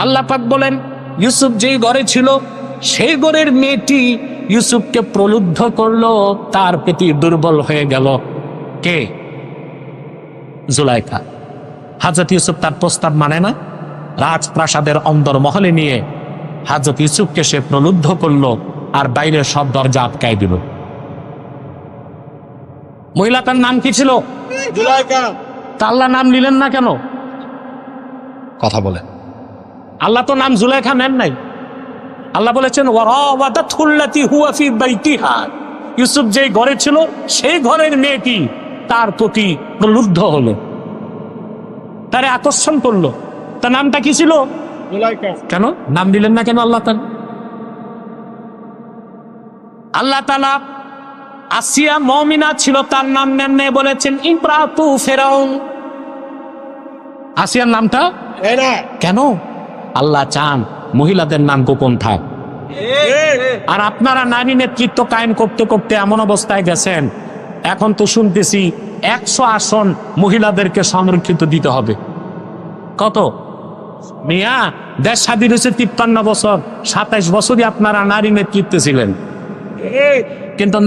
আল্লাহ পাক বলেন ইউসুফ যেই ঘরে ছিল সেই ঘরের মেয়েটি ইউসুফকে প্রলুব্ধ করলো, তার প্রতি দুর্বল হয়ে গেল। কে? জুলাইখা। হযরত ইউসুফ তার প্রস্তাব মানে না, রাজপ্রাসাদের অন্দর মহলে নিয়ে হযরত ইউসুফকে সে প্রলুব্ধ করলো আর বাইরের সব দরজা আটকায় দিল। মহিলাটার নাম কি ছিল? জুলাইখা। তা আল্লাহ নাম নিলেন না কেন? কথা বলেন। আল্লাহ তো নাম জুলাইখা নেন নাই। আল্লাহ বলেছেন ওয়ারাওয়াদাতুল্লাতী হুয়া ফি বাইতিহা, ইউসুফ যেই ঘরে ছিল সেই ঘরের মেয়েটি তার প্রতি প্রলুব্ধ হলো, তারে আকর্ষণ করলো। তার নামটা কি ছিল? জুলাইখা। কেন নাম দিলেন না কেন আল্লাহ তাআলা? আল্লাহ তাআলা আসিয়া মুমিনা ছিল, তার নাম নেন নাই, বলেছেন ইমরাতু ফিরাউন। আসিয়ার নামটা কেন? আল্লাহ চান মহিলাদের নাম গোপন থাক। আর আপনারা নারী নেতৃত্ব কায়েম করতে করতে এমন অবস্থায় গেছেন, এখন তো শুনতেছি 100 আসন মহিলাদেরকে সংরক্ষিত দিতে হবে। কত মিয়া? দেশ স্বাধীন হয়েছে 53 বছর, 27 বছরই আপনারা নারী নেতৃত্বে ছিলেন। কিন্তু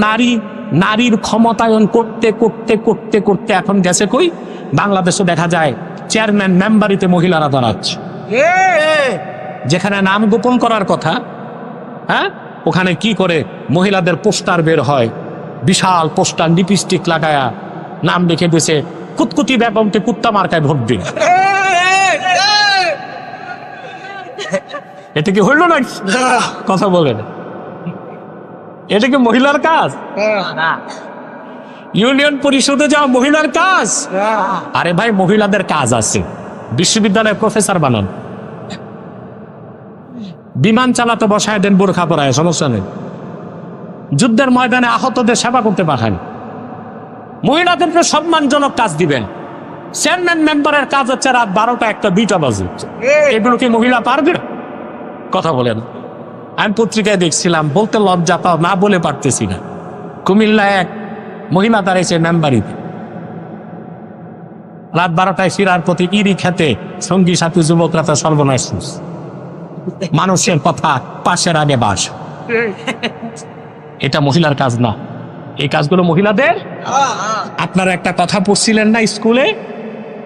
নারীর ক্ষমতায়ন করতে করতে করতে করতে এখন গেছে কই? বাংলাদেশে দেখা যায় চেয়ারম্যান মেম্বারিতে মহিলারা দাঁড়াচ্ছে। যেখানে নাম গোপন করার কথা, হ্যাঁ, ওখানে কি করে মহিলাদের পোস্টার বের হয়, বিশাল পোস্টার, লিপস্টিক লাগায়া নাম লিখে দিয়েছে কুতকুতি বেগমকে কুত্তা মার্কায় ভোট দিন। এটা কি হইল না? কথা বলেন, এটা কি মহিলার কাজ? ইউনিয়ন পরিষদে যাওয়া মহিলার কাজ? আরে ভাই, মহিলাদের কাজ আছে। বিশ্ববিদ্যালয়ে প্রফেসর বানান, বিমান চালাতে বসায় দেন বোরখা পরায়, সমস্যা নেই। যুদ্ধের ময়দানে আহতদের সেবা করতে পাঠান। মহিলাদেরকে সম্মানজনক কাজ দিবেন। চেয়ারম্যান মেম্বারের কাজ হচ্ছে রাত 12টা, 1টা, 2টা বাজে। এগুলো কি মহিলা পারবে? কথা বলেন। আমি পত্রিকায় দেখছিলাম, বলতে লজ্জা পাও, না বলে পারতেছি না। কুমিল্লায় এক মহিলা দাঁড়িয়েছে মেম্বারিতে, রাত 12টায় ফিরার প্রতি ইরি খেতে সঙ্গী সাথী যুবকরা তো সর্বনাশ। মানুষের কথা পাশের আগে বাস, এটা মহিলার কাজ না। এই কাজগুলো মহিলাদের। আপনারা একটা কথা পড়ছিলেন না স্কুলে?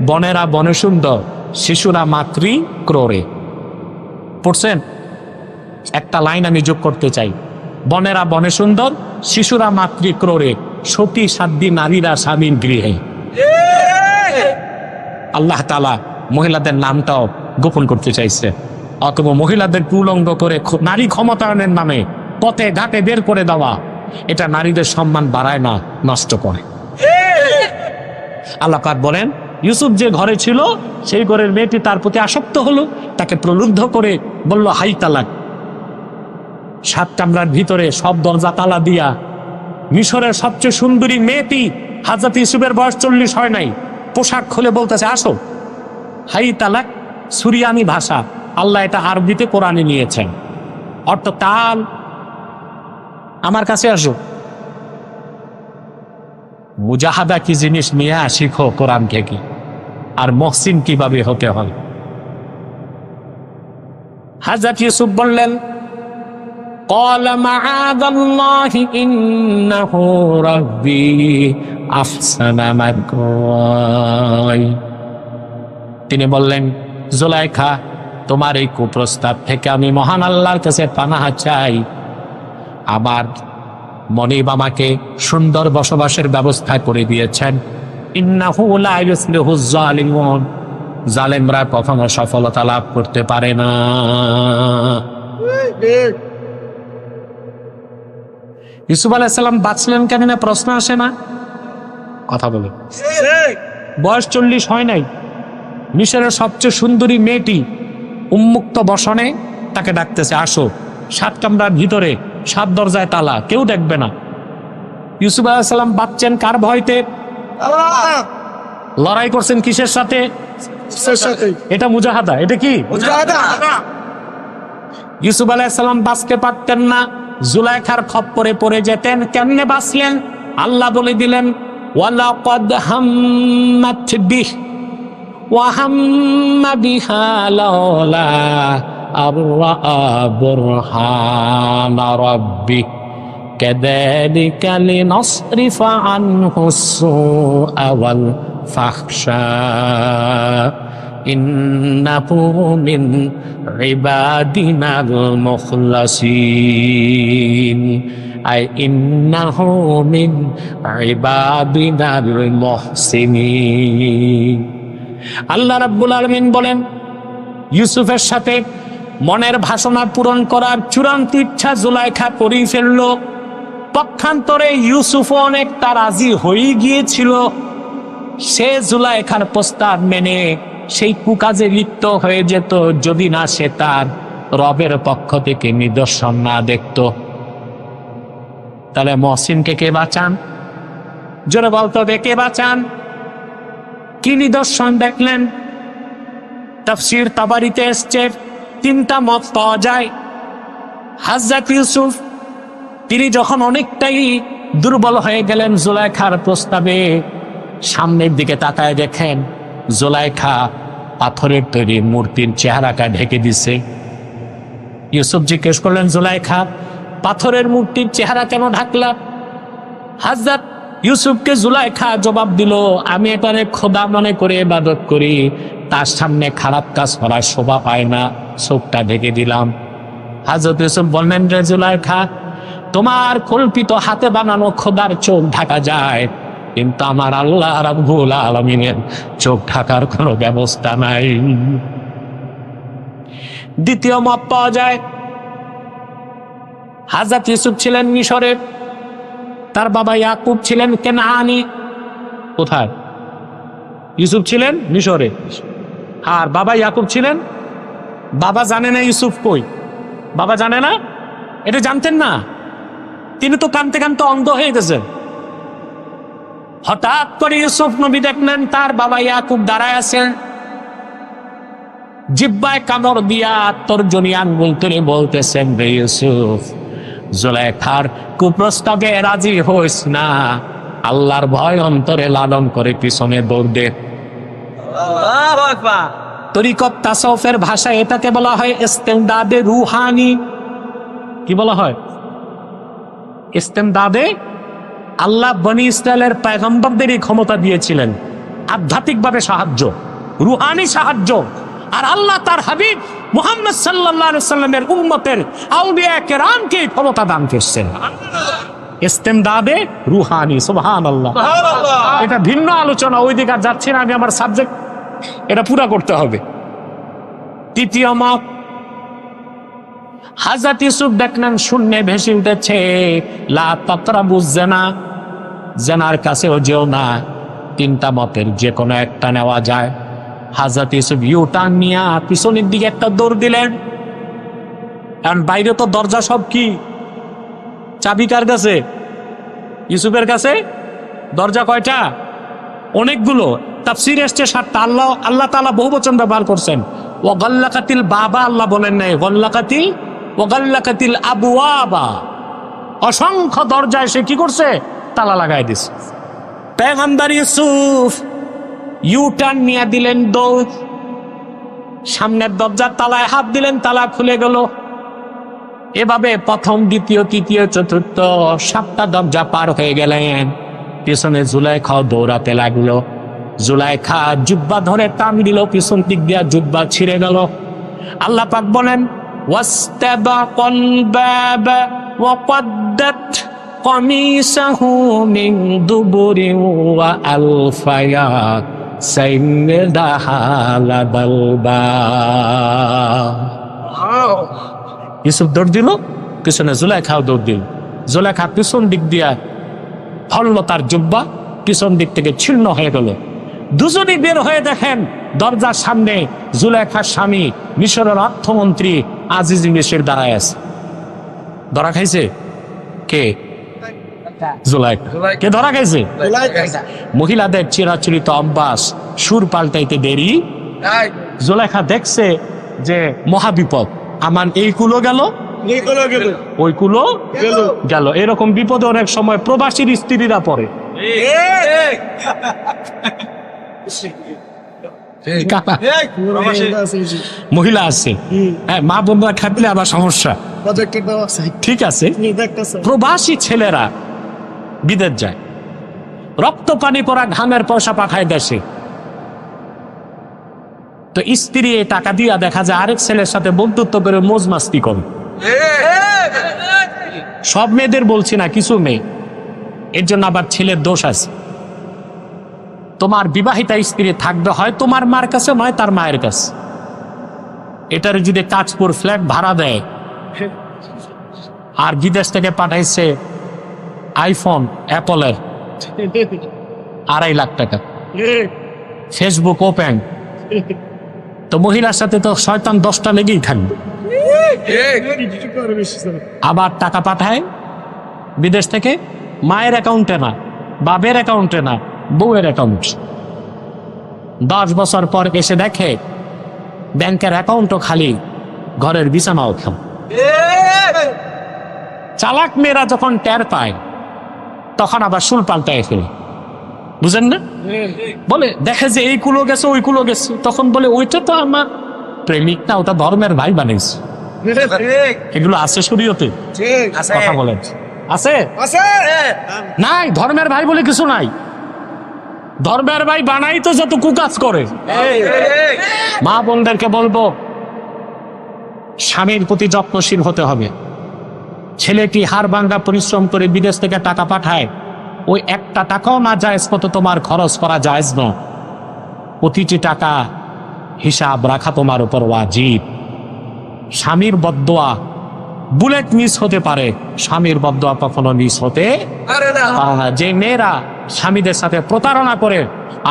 বনেরা বনে সুন্দর, শিশুরা মাতৃ ক্রোড়ে। পড়ছেন? একটা লাইন আমি যোগ করতে চাই। বনেরা বনে সুন্দর, শিশুরা মাতৃ ক্রোড়ে, সতী সাধ্বী নারীরা স্বামীর গৃহে। আল্লাহ তাআলা মহিলাদের নামটাও গোপন করতে চাইছে। অথবা মহিলাদের উলঙ্গ করে নারী ক্ষমতায়নের নামে পথে ঘাটে বের করে দেওয়া, এটা নারীদের সম্মান বাড়ায় না, নষ্ট করে। আল্লাহ পাক বলেন ইউসুফ যে ঘরে ছিল সেই ঘরের মেয়েটি তার প্রতি আসক্ত হলো, তাকে প্রলুব্ধ করে বলল হাই তালাক। 7 কামরার ভিতরে সব দরজা তালা দিয়া মিশরের সবচেয়ে সুন্দরী মেয়েটি, হযরত ইউসুফের বয়স 40 হয় নাই, পোশাক খুলে বলতেছে আসো। হাই তালাক সুরিয়ানি ভাষা, আল্লাহ এটা আরবিতে কোরআনে নিয়েছেন। অর্থ তাল, আমার কাছে আসো। মুজাহাদা কি জিনিস মিয়া শিখো কোরআন থেকে, আর মহসিন কিভাবে হতে হয়। হযরত ইউসুফ বললেন قال معاذ الله إنه ربي أحسن مثواي। তিনি বললেন জুলাইখা, তোমার এই কুপ্রস্তাব থেকে আমি মহান আল্লাহর কাছে পানাহ চাই। আবার মনিব আমাকে সুন্দর বসবাসের ব্যবস্থা করে দিয়েছেন। ইন্নাহু লা ইউসলিহু যালিমুন, জালেমরা কখনো সফলতা লাভ করতে পারে না। ইউসুফ আলাইহিস সালাম বাঁচলেন কেন না প্রশ্ন আসে না? কথা বলে বয়স 40 হয় নাই, মিশরের সবচেয়ে সুন্দরী মেয়েটি উন্মুক্ত বসনে তাকে ডাকতেছে, আসো। 7 কামরার ভিতরে 7 দরজায় তালা, কেউ দেখবে না। ইউসুফ আলাইহিস সালাম বাঁচছেন কার ভয়তে? লড়াই করছেন কিসের সাথে? এটা মুজাহাদা। এটা কি ইউসুফ আলাইহিস সালাম বাঁচতে পারতেন না, জুলাইখার খপ্পরে পড়ে যেতেন। কেমনে বাঁচলেন? আল্লাহ বলে দিলেন, ওয়ালাকাদ হাম্মাত বিহি ওয়া হাম্মা বিহা লাওলা আররা বুরহানা রাব্বি কাযালিকা লিনাসরিফা আনহু সুআ ওয়াল ফাহশা ইন্নাহু মিন ইবাদিনাল মুখলাসিন আই ইন্নাহু মিন ইবাদিনাল মুহসিনিন। আল্লাহ রাব্বুল আলামিন বলেন, ইউসুফের সাথে মনের বাসনা পূরণ করার চূড়ান্ত ইচ্ছা জুলাইখা করেই ফেলল। পক্ষান্তরে ইউসুফও অনেকটা রাজি হয়ে গিয়েছিল। সে জুলাইখার প্রস্তাব মেনে সেই কুকাজে লিপ্ত হয়ে যেত যদি না সে তার রবের পক্ষ থেকে নিদর্শন না দেখত। তাহলে মহসিনকে কে বাঁচান? জোরে বলতো, কে বাঁচান? কি নিদর্শন দেখলেন? তাফসীর তাবারিতে এসছে 3টা মত পাওয়া যায়। হযরত ইউসুফ তিনি যখন অনেকটাই দুর্বল হয়ে গেলেন জুলাইখার প্রস্তাবে, সামনের দিকে তাকায় দেখেন জুলাইখা পাথরের তৈরি মূর্তির চেহারাটা ঢেকে দিছে। ইউসুফ জিজ্ঞেস করলেন, জুলাইখা পাথরের মূর্তির চেহারা কেন ঢাকলা? হযরত ইউসুফকে জুলাইখা জবাব দিল, আমি এখানে খোদা মনে করে ইবাদত করি, তার সামনে খারাপ কাজ করার শোভা পায় না, চোখটা ঢেকে দিলাম। হযরত ইউসুফ বললেন, রে জুলাইখা, তোমার কল্পিত হাতে বানানো খোদার চোখ ঢাকা যায়, কিন্তু আমার আল্লাহ রাব্বুল আলামিনের চোখ ঢাকার কোনো ব্যবস্থা নাই। দ্বিতীয় মত পাওয়া যায়, হযরত ইউসুফ ছিলেন মিশরে, তার বাবা ইয়াকুব ছিলেন কেনানি। কোথায়? ইউসুফ ছিলেন মিশরে, আর বাবা ইয়াকুব ছিলেন। বাবা জানে না ইউসুফ কই, বাবা জানে না, এটা জানতেন না। তিনি তো কানতে কানতে অন্ধ হয়ে গেছেন। হঠাৎ করে ইউসুফ নবী দেখলেন তার বাবা ইয়াকুব দাঁড়ায় আছেন, জিহ্বায় কামড় দিয়া তর্জনী আঙ্গুল তুলে বলতেছেন, রে ইউসুফ, জুলাইখার কুপ্রস্তাবে রাজি হইস না, আল্লাহর ভয় অন্তরে লালন করে পিছনে দৌড় দে। তরিকত তাসাউফের ভাষায় এটাকে বলা হয় ইস্তেমদাদে রুহানি। কি বলা হয়? ইস্তেমদাদে। আল্লাহ বনি ইসরায়েলের পয়গম্বরদেরই ক্ষমতা দিয়েছিলেন আধ্যাত্মিকভাবে সাহায্য, রুহানি সাহায্য। আর আল্লাহ তার হাবিব মুহাম্মদ সাল্লাল্লাহু আলাইহি সাল্লামের উম্মতের আউলিয়া কেরামকে ক্ষমতা দান করছেন ইস্তেমদাদে রুহানি। সুবহানাল্লাহ। এটা ভিন্ন আলোচনা, ওই দিকে আর যাচ্ছি না আমি, আমার সাবজেক্ট এটা পুরা করতে হবে। তৃতীয় মত, হযরত ইউসুফ দেখলেন শূন্যে ভেসে উঠেছে, লা তাকরাবুজ জিনা, জিনার কাছেও যেও না। 3টা মতের যে কোনো একটা নেওয়া যায়। হযরত ইউসুফ ইউটার্ন নিয়ে পিছনের দিকে একটা দৌড় দিলেন। কারণ বাইরে তো দরজা সব কি, চাবি কার কাছে? ইউসুফের কাছে। দরজা কয়টা? অনেকগুলো। তাফসীর এসছে 7টা। আল্লাহ তাআলা বহুবচন ব্যবহার করছেন। ওয়াগাল্লাকাতিল বাবা, আল্লাহ বলেন নাই ওয়াগাল্লাকাতিল আবওয়াবা। অসংখ্য দরজায় সে কি করছে? তালা লাগাই দিছে। পয়গম্বর ইউসুফ ইউটার্ন নিয়ে দিলেন দৌড়, সামনের দরজার তালায় হাত দিলেন, তালা খুলে গেল। এভাবে প্রথম, দ্বিতীয়, তৃতীয়, চতুর্থ 7টা দরজা পার হয়ে গেলেন। পিছনে জুলাইখাও দৌড়াতে লাগলো। জুলাইখা জুব্বা ধরে টান দিল, পিছন দিক দিয়া জুব্বা ছিঁড়ে গেল। আল্লাহ পাক বলেন, ওয়াস্তাবাকাল বাবা ওয়া কদ্দাত কামিসাহু মিন দুবুরিন ওয়া আলফায়া সাইয়্যিদাহা লাদাল বাব। ইউসুফ দৌড় দিল, পিছনে জুলাইখাও দৌড় দিল। জুলাইখা পিছন দিক দিয়া ধরল তার জুব্বা, পিছন দিক থেকে ছিন্ন হয়ে গেল। দুজনই বের হয়ে দেখেন দরজার সামনে জুলাইখার স্বামী মিশরের অর্থমন্ত্রী আজিজ মিশর দাঁড়ায় আছে। ধরা খাইছে কে? জুলাইখা। কে ধরা খাইছে? মহিলাদের চিরাচরিত অভ্যাস, সুর পাল্টাইতে দেরি। জুলাইখা দেখছে যে মহাবিপদ, আমার এই কুলো গেল, ওই কুলো গেল। এরকম বিপদে অনেক সময় প্রবাসীর স্ত্রীরা পড়ে। মহিলা আছে, হ্যাঁ, মা বোনরা খাটলে আবার সমস্যা। ঠিক আছে, প্রবাসী ছেলেরা বিদেশ যায়, রক্ত পানি পড়া ঘামের পয়সা পাঠায় দেশে। তো স্ত্রী টাকা দিয়া দেখা যায় আরেক ছেলের সাথে বন্ধুত্ব করে মোজ মাস্তি করে। সব মেয়েদের বলছি না, কিছু মেয়ে, এর জন্য আবার ছেলের দোষ আছে। তোমার বিবাহিতা স্ত্রী থাকবে হয় তোমার মার কাছে, নয় তার মায়ের কাছে। এটার যদি কাজপুর ফ্ল্যাট ভাড়া দেয় আর বিদেশ থেকে পাঠাইছে আইফোন অ্যাপলের 2.5 লাখ টাকা, ফেসবুক ওপেন, তো মহিলার সাথে তো শয়তান 10টা লেগেই থাকবে। আবার টাকা পাঠায় বিদেশ থেকে মায়ের অ্যাকাউন্টে না, বাবের অ্যাকাউন্টে না, বউয়ের অ্যাকাউন্ট। 10 বছর পর এসে দেখে ব্যাংকের অ্যাকাউন্টও খালি, ঘরের বিছানাও খাম। চালাক মেয়েরা যখন টের পায় তখন আবার সুর পাল্টায় ফেলে, বুঝেন না? বলে দেখে যে এই কুলো গেছে, ওই কুলো গেছে, তখন বলে ওইটা তো আমার প্রেমিক না, ওটা ধর্মের ভাই বানিয়েছে। এগুলো আছে শরীয়তে? কথা বলেন, আছে? নাই, ধর্মের ভাই বলে কিছু নাই। ধর্মের ভাই বানাই তো যত কুকাজ করে। মা বোনদেরকে বলবো স্বামীর প্রতি যত্নশীল হতে হবে। ছেলেটি হাড় ভাঙা পরিশ্রম করে বিদেশ থেকে টাকা পাঠায়, ওই একটা টাকাও না জায়েজ মতো তোমার খরচ করা জায়েজ নয়। প্রতিটি টাকা হিসাব রাখা তোমার উপর ওয়াজিব। স্বামীর বদদোয়া বুলেট মিস হতে পারে, স্বামীর বদদোয়া কখনো মিস হতে পারে না। যে মেয়েরা স্বামীদের সাথে প্রতারণা করে,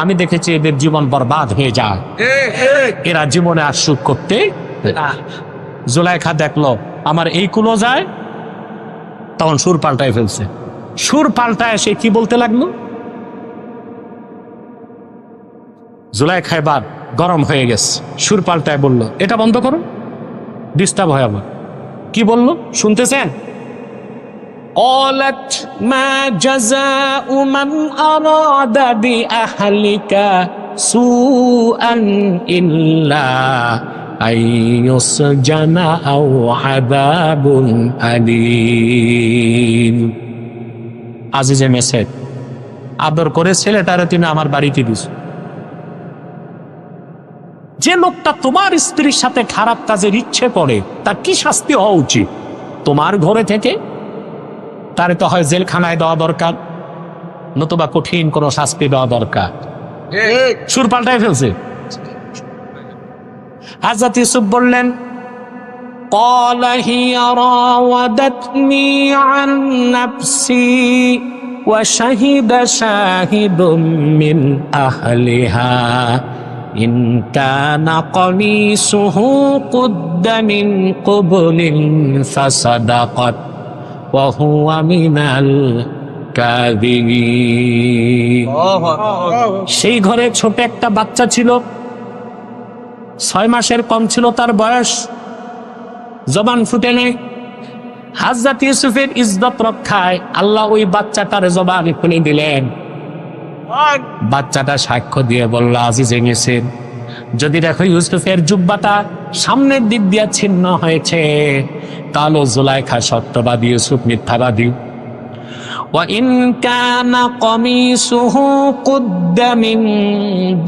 আমি দেখেছি এদের জীবন বরবাদ হয়ে যায়, এরা জীবনে আর সুখ করতে। জুলাইখা দেখলো আমার এই কুলো যায়, তখন সুর পাল্টায় ফেলছে। সুর পাল্টায় সে কি বলতে লাগলো? জুলাইখা এবার গরম হয়ে গেছে, সুর পাল্টায় বলল এটা বন্ধ করো, ডিস্টার্ব হয় আমার। কি বললো শুনতেছেন? قالت ما جزاء من أراد بأهلك سوءا إلا أن يسجن أو عذاب أليم। আজিজে মেসেজ, আদর করে ছেলেটারে তুমি আমার বাড়িতে দিস। যে লোকটা তোমার স্ত্রীর সাথে খারাপ কাজের ইচ্ছে করে তার কি শাস্তি হওয়া উচিত? তোমার ঘরে থেকে তারে তো হয় জেলখানায় দেওয়া দরকার, নতুবা কঠিন কোন শাস্তি দেওয়া দরকার। সুর পাল্টায় ফেলছে। হযরত ইউসুফ বললেন قال هي راودتني عن نفسي وشهد شاهد من أهلها إن كان قميصه قد من قبل فصدقت وهو من الكاذبين। সেই ঘরে ছোট একটা বাচ্চা ছিল, 6 মাসের কম ছিল তার বয়স, জবান ফুটে নেই। হযরত ইউসুফের ইজ্জত রক্ষায় আল্লাহ ওই বাচ্চাটার জবান খুলে দিলেন। বাচ্চাটা সাক্ষ্য দিয়ে বলল আজিজে গেছেন, যদি দেখো ইউসুফের জুব্বাটা সামনের দিক দিয়ে ছিন্ন হয়েছে, তাহলে জুলাইখা সত্যবাদী, ইউসুফ মিথ্যাবাদী। وَإِنْ كَانَ قَمِيصُهُ قُدَّ مِنْ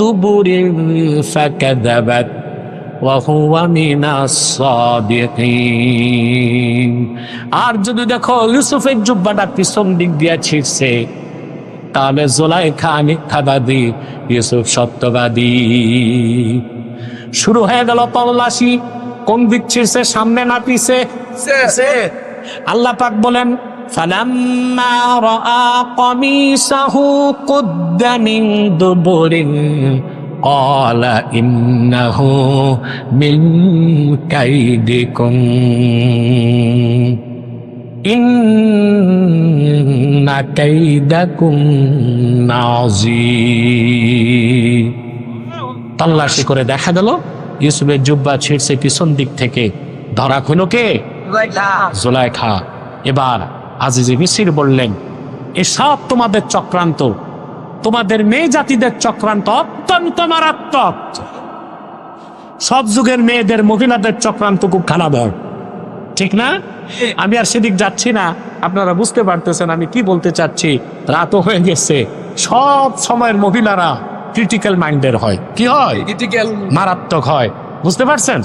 دُبُرٍ فَكَذَبَتْ وَهُوَ مِنَ الصَّادِقِينَ। আর যদি দেখো ইউসুফের জুব্বাটা পিছন দিক দিয়ে ছিঁড়ছে, তাহলে জুলাইখা মিথ্যাবাদী, ইউসুফ সত্যবাদী। শুরু হয়ে গেল তল্লাশি, কোন দিক ছিড়ছে, সামনে না পিছে? আল্লাহ পাক বলেন ফালাম্মা রাআ কামিসাহু কুদ্দা মিন দুবুরিন ক্বালা ইন্নাহু মিন কাইদিকুম ইন্না কাইদাকুম নাযীর। তল্লাশি করে দেখা গেল ইউসুফের জুব্বা ছিঁড়ছে পিছন দিক থেকে। ধরা হলো কে? জুলাইখা। এবার আজিজে মিসর বললেন, এসব তোমাদের চক্রান্ত, তোমাদের মেয়ে জাতিদের চক্রান্ত অত্যন্ত মারাত্মক। সব যুগের মেয়েদের, মহিলাদের চক্রান্ত খুব খারাপ হয়, ঠিক না? আমি আর সেদিক যাচ্ছি না, আপনারা বুঝতে পারতেছেন আমি কি বলতে চাচ্ছি। রাতও হয়ে গেছে। সব সময়ের মহিলারা ক্রিটিক্যাল মাইন্ডের হয়। কি হয়? মারাত্মক হয়। বুঝতে পারছেন?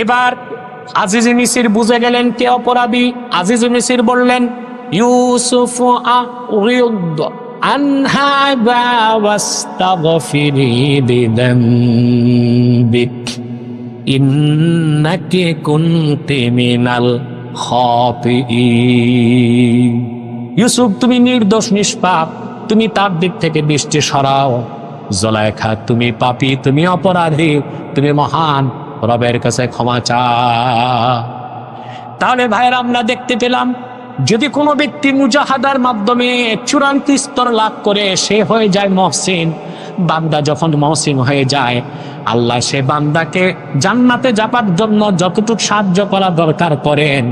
এবার আজিজে মিসর বুঝে গেলেন কে অপরাধী। আজিজে মিসর বললেন, ইউসুফ আ'রিদ আন হাযা ওয়াস্তাগফিরি বিযামবিক ইন্নাকি কুনতি মিনাল খাতিঈন। ইউসুফ, তুমি নির্দোষ, নিষ্পাপ, তুমি তার দিক থেকে দৃষ্টি সরাও। জুলাইখা, তুমি পাপী, তুমি অপরাধী, তুমি মহান রবের কাছে ক্ষমা চাও। তাহলে ভাইরা, আমরা দেখতে পেলাম যদি কোনো ব্যক্তি মুজাহাদার মাধ্যমে চূড়ান্ত স্তর লাভ করে সে হয়ে যায় মহসিন। বান্দা যখন মহসিন হয়ে যায়, আল্লাহ সে বান্দাকে জান্নাতে যাবার জন্য যতটুকু সাহায্য করা দরকার করেন,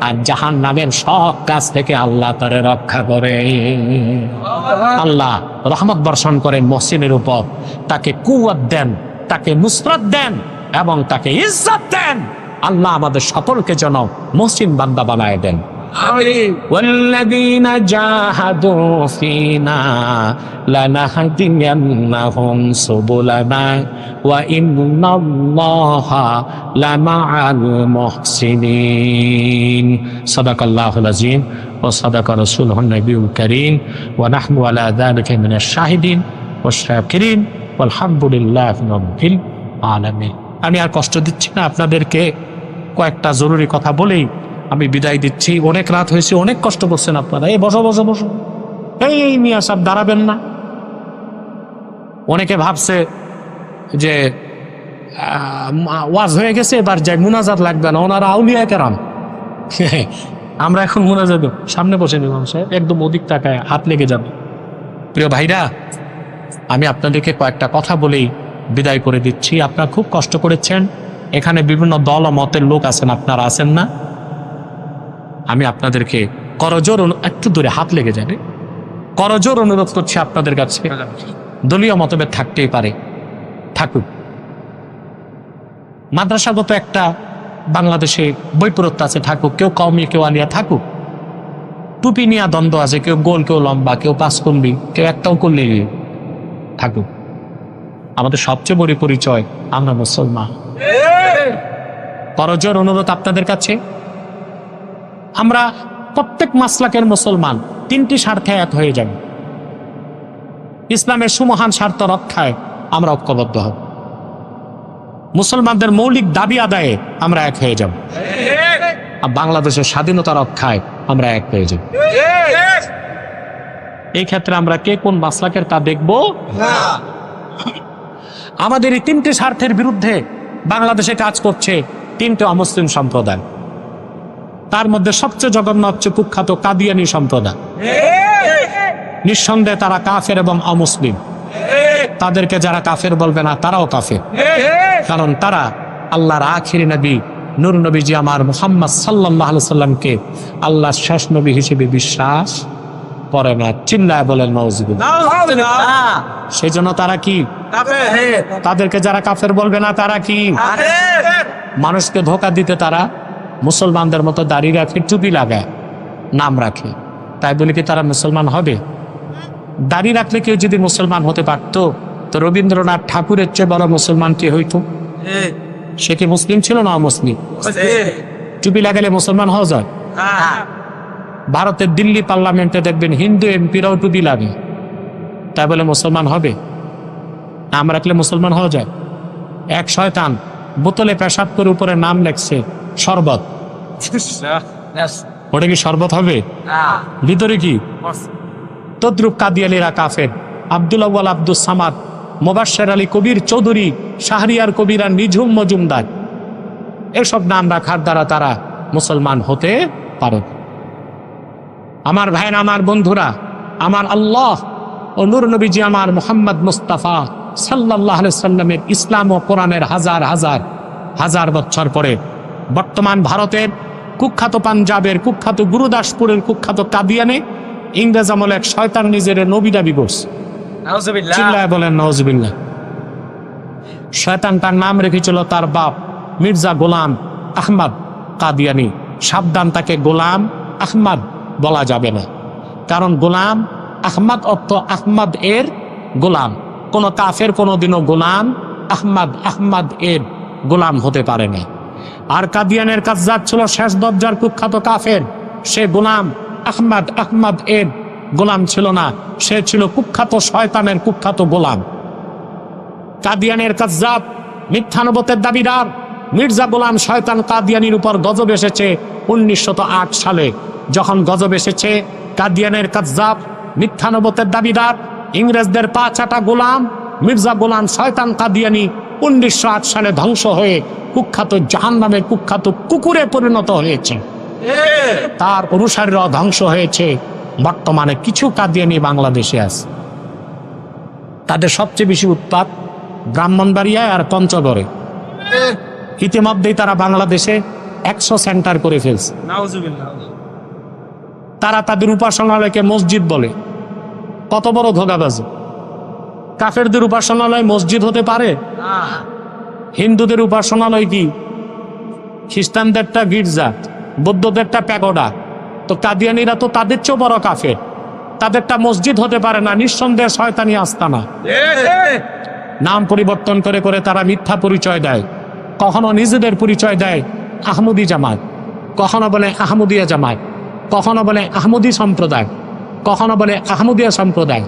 আর জাহান্নামের সব কাজ থেকে আল্লাহ তারে রক্ষা করেন। আল্লাহ রহমত বর্ষণ করেন মহসিনের উপর, তাকে কুওয়াত দেন, তাকে নুসরাত দেন এবং তাকে ইজ্জত দেন। আল্লাহ আমাদের সকলকে যেন মহসিন বান্দা বানায় দেন। والذين جاهدوا فينا لنهدينهم سبلنا وإن الله لمع المحسنين صدق الله العظيم وصدق رسوله النبي الكريم ونحن على ذلك من الشاهدين والشاكرين والحمد لله رب العالمين। আমি আর কষ্ট দিচ্ছি না আপনাদেরকে, কয়েকটা জরুরি কথা বলেই আমি বিদায় দিচ্ছি। অনেক রাত হয়েছে, অনেক কষ্ট করছেন আপনারা। এই বসো বসো বসো, এই মিয়া সাহেব দাঁড়াবেন না? অনেকে ভাবছে যে ওয়াজ হয়ে গেছে, এবার যাই, মুনাজাত লাগবে না, ওনারা আউলিয়া কেরাম। আমরা এখন মুনাজাত, সামনে বসে নিলাম সাহেব, একদম অধিক টাকায় হাত লেগে যাবে। প্রিয় ভাইরা, আমি আপনাদেরকে কয়েকটা কথা বলেই বিদায় করে দিচ্ছি। আপনারা খুব কষ্ট করেছেন, এখানে বিভিন্ন দল ও মতের লোক আছেন, আপনারা আছেন না? আমি আপনাদেরকে করজোর, একটু দূরে হাত লেগে যাবে, করজোর অনুরোধ করছি আপনাদের কাছে, দলীয় মতভেদ থাকতেই পারে, থাকুক। মাদ্রাসাগত একটা বাংলাদেশে বৈপরীত্য আছে, থাকুক। কেউ কওমি, কেউ আলিয়া, থাকুক। টুপি নিয়ে দ্বন্দ্ব আছে, কেউ গোল, কেউ লম্বা, কেউ পাঁচকুন্ডি, কেউ একটাও করলে থাকুক। আমাদের সবচেয়ে বড় পরিচয় আমরা মুসলমান। করজোর অনুরোধ আপনাদের কাছে, আমরা প্রত্যেক মাসলাকের মুসলমান, তিনটি স্বার্থে এক হয়ে যাব। ইসলামের সুমহান স্বার্থ রক্ষায় আমরা ঐক্যবদ্ধ হব। মুসলমানদের মৌলিক দাবি আদায়ে আমরা এক হয়ে যাব। আর বাংলাদেশের স্বাধীনতা রক্ষায় আমরা এক হয়ে যাব। এই ক্ষেত্রে আমরা কে কোন মাসলাকের তা দেখব না। আমাদের এই তিনটি স্বার্থের বিরুদ্ধে বাংলাদেশে কাজ করছে তিনটে অমুসলিম সম্প্রদায়। তার মধ্যে সবচেয়ে জঘন্য হচ্ছে কুখ্যাত কাদিয়ানি সম্প্রদায়। নিঃসন্দেহে তারা কাফের এবং অমুসলিম। তাদেরকে যারা কাফের বলবে না, তারাও কাফের, কারণ তারা আল্লাহর আখিরি নবী নূর নবীজি আমার মুহাম্মদ সাল্লাল্লাহু আলাইহি সাল্লামকে আল্লাহর শেষ নবী হিসেবে বিশ্বাস করে না। চিল্লায় বলেন নাউজুবিল্লাহ। সেই জন্য তারা কি? তাদেরকে যারা কাফের বলবে না, তারা কি? মানুষকে ধোঁকা দিতে তারা মুসলমানদের মতো দাড়ি রাখে, টুপি লাগায়, নাম রাখে। তাই বলে কি তারা মুসলমান হবে? দাড়ি রাখলে কেউ যদি মুসলমান হতে পারতো, তো রবীন্দ্রনাথ ঠাকুরের চেয়ে বড় মুসলমান কে হইতো? সে কি মুসলিম ছিল না অমুসলিম? টুপি লাগালে মুসলমান হওয়া যায়? ভারতের দিল্লি পার্লামেন্টে দেখবেন হিন্দু এমপিরাও টুপি লাগে, তাই বলে মুসলমান হবে? নাম রাখলে মুসলমান হওয়া যায়? এক শয়তান বোতলে পেশাব করে উপরে নাম লেখছে শরবত, ওটা কি শরবত হবে? ভিতরে কি? তদ্রুপ কাদিয়ালিরা কাফের। আব্দুল আউয়াল আব্দুস সামাদ, মোবাশ্বের আলী কবির চৌধুরী, শাহরিয়ার কবিরা, নিঝুম মজুমদার, এসব নাম রাখার দ্বারা তারা মুসলমান হতে পারে। আমার ভাইরা, আমার বন্ধুরা, আমার আল্লাহ ও নূর নবীজি আমার মুহাম্মদ মুস্তাফা সাল্লাল্লাহু আলাইহি সাল্লামের ইসলাম ও কোরআনের হাজার হাজার হাজার বছর পরে বর্তমান ভারতের কুখ্যাত পাঞ্জাবের কুখ্যাত গুরুদাসপুরের কুখ্যাত কাদিয়ানে ইংরেজ আমলে এক শয়তান নিজের নবী দাবি করছে। চিল্লায় বলেন নাউজুবিল্লাহ। শয়তান তার নাম রেখেছিল তার বাপ মির্জা গোলাম আহমদ কাদিয়ানি। সাবধান, তাকে গোলাম আহমদ বলা যাবে না, কারণ গোলাম আহমদ অর্থ আহমদ এর গোলাম। কোন কাফের কোনোদিনও গোলাম আহমদ এর গোলাম হতে পারে না। আর কাদিয়ানের কাজ্জাব ছিল শেষ দরজার কুখ্যাত কাফের, সে গোলাম আহমদ এর গোলাম ছিল না, সে ছিল কুখ্যাত শয়তানের কুখ্যাত গোলাম। কাদিয়ানের কাজ্জাব মিথ্যানবতের দাবিদার মির্জা গোলাম শয়তান কাদিয়ানির উপর গজব এসেছে 1908 সালে। যখন গজব এসেছে, কাদিয়ানের কাজ্জাব মিথ্যানবতের দাবিদার ইংরেজদের পা চাটা গোলাম মির্জা গোলাম শয়তান কাদিয়ানি 1908 সালে ধ্বংস হয়ে কুখ্যাত জাহান্নামের কুখ্যাত কুকুরে পরিণত হয়েছে। তার অনুসারীরা ধ্বংস হয়েছে। বর্তমানে কিছু কাদিয়ানি বাংলাদেশে আছে। তাদের সবচেয়ে বেশি উৎপাত ব্রাহ্মণবাড়িয়ায় আর পঞ্চগড়ে। ইতিমধ্যেই তারা বাংলাদেশে 100 সেন্টার করে ফেলছে। তারা তাদের উপাসনালয়কে মসজিদ বলে। কত বড় ধোঁকাবাজ! কাফেরদের উপাসনালয় মসজিদ হতে পারে? হিন্দুদের উপাসনালয় কি? খ্রিস্টানদেরটা গির্জা, বৌদ্ধদেরটা প্যাগোডা। তো কাদিয়ানিরা তো তাদের চেয়েও বড় কাফের, তাদেরটা মসজিদ হতে পারে না। নিঃসন্দেহে শয়তানি আস্তানা। নাম পরিবর্তন করে করে তারা মিথ্যা পরিচয় দেয়। কখনো নিজেদের পরিচয় দেয় আহমদি জামাত, কখনো বলে আহমদিয়া জামাত, কখনো বলে আহমদি সম্প্রদায়, কখনো বলে আহমদিয়া সম্প্রদায়,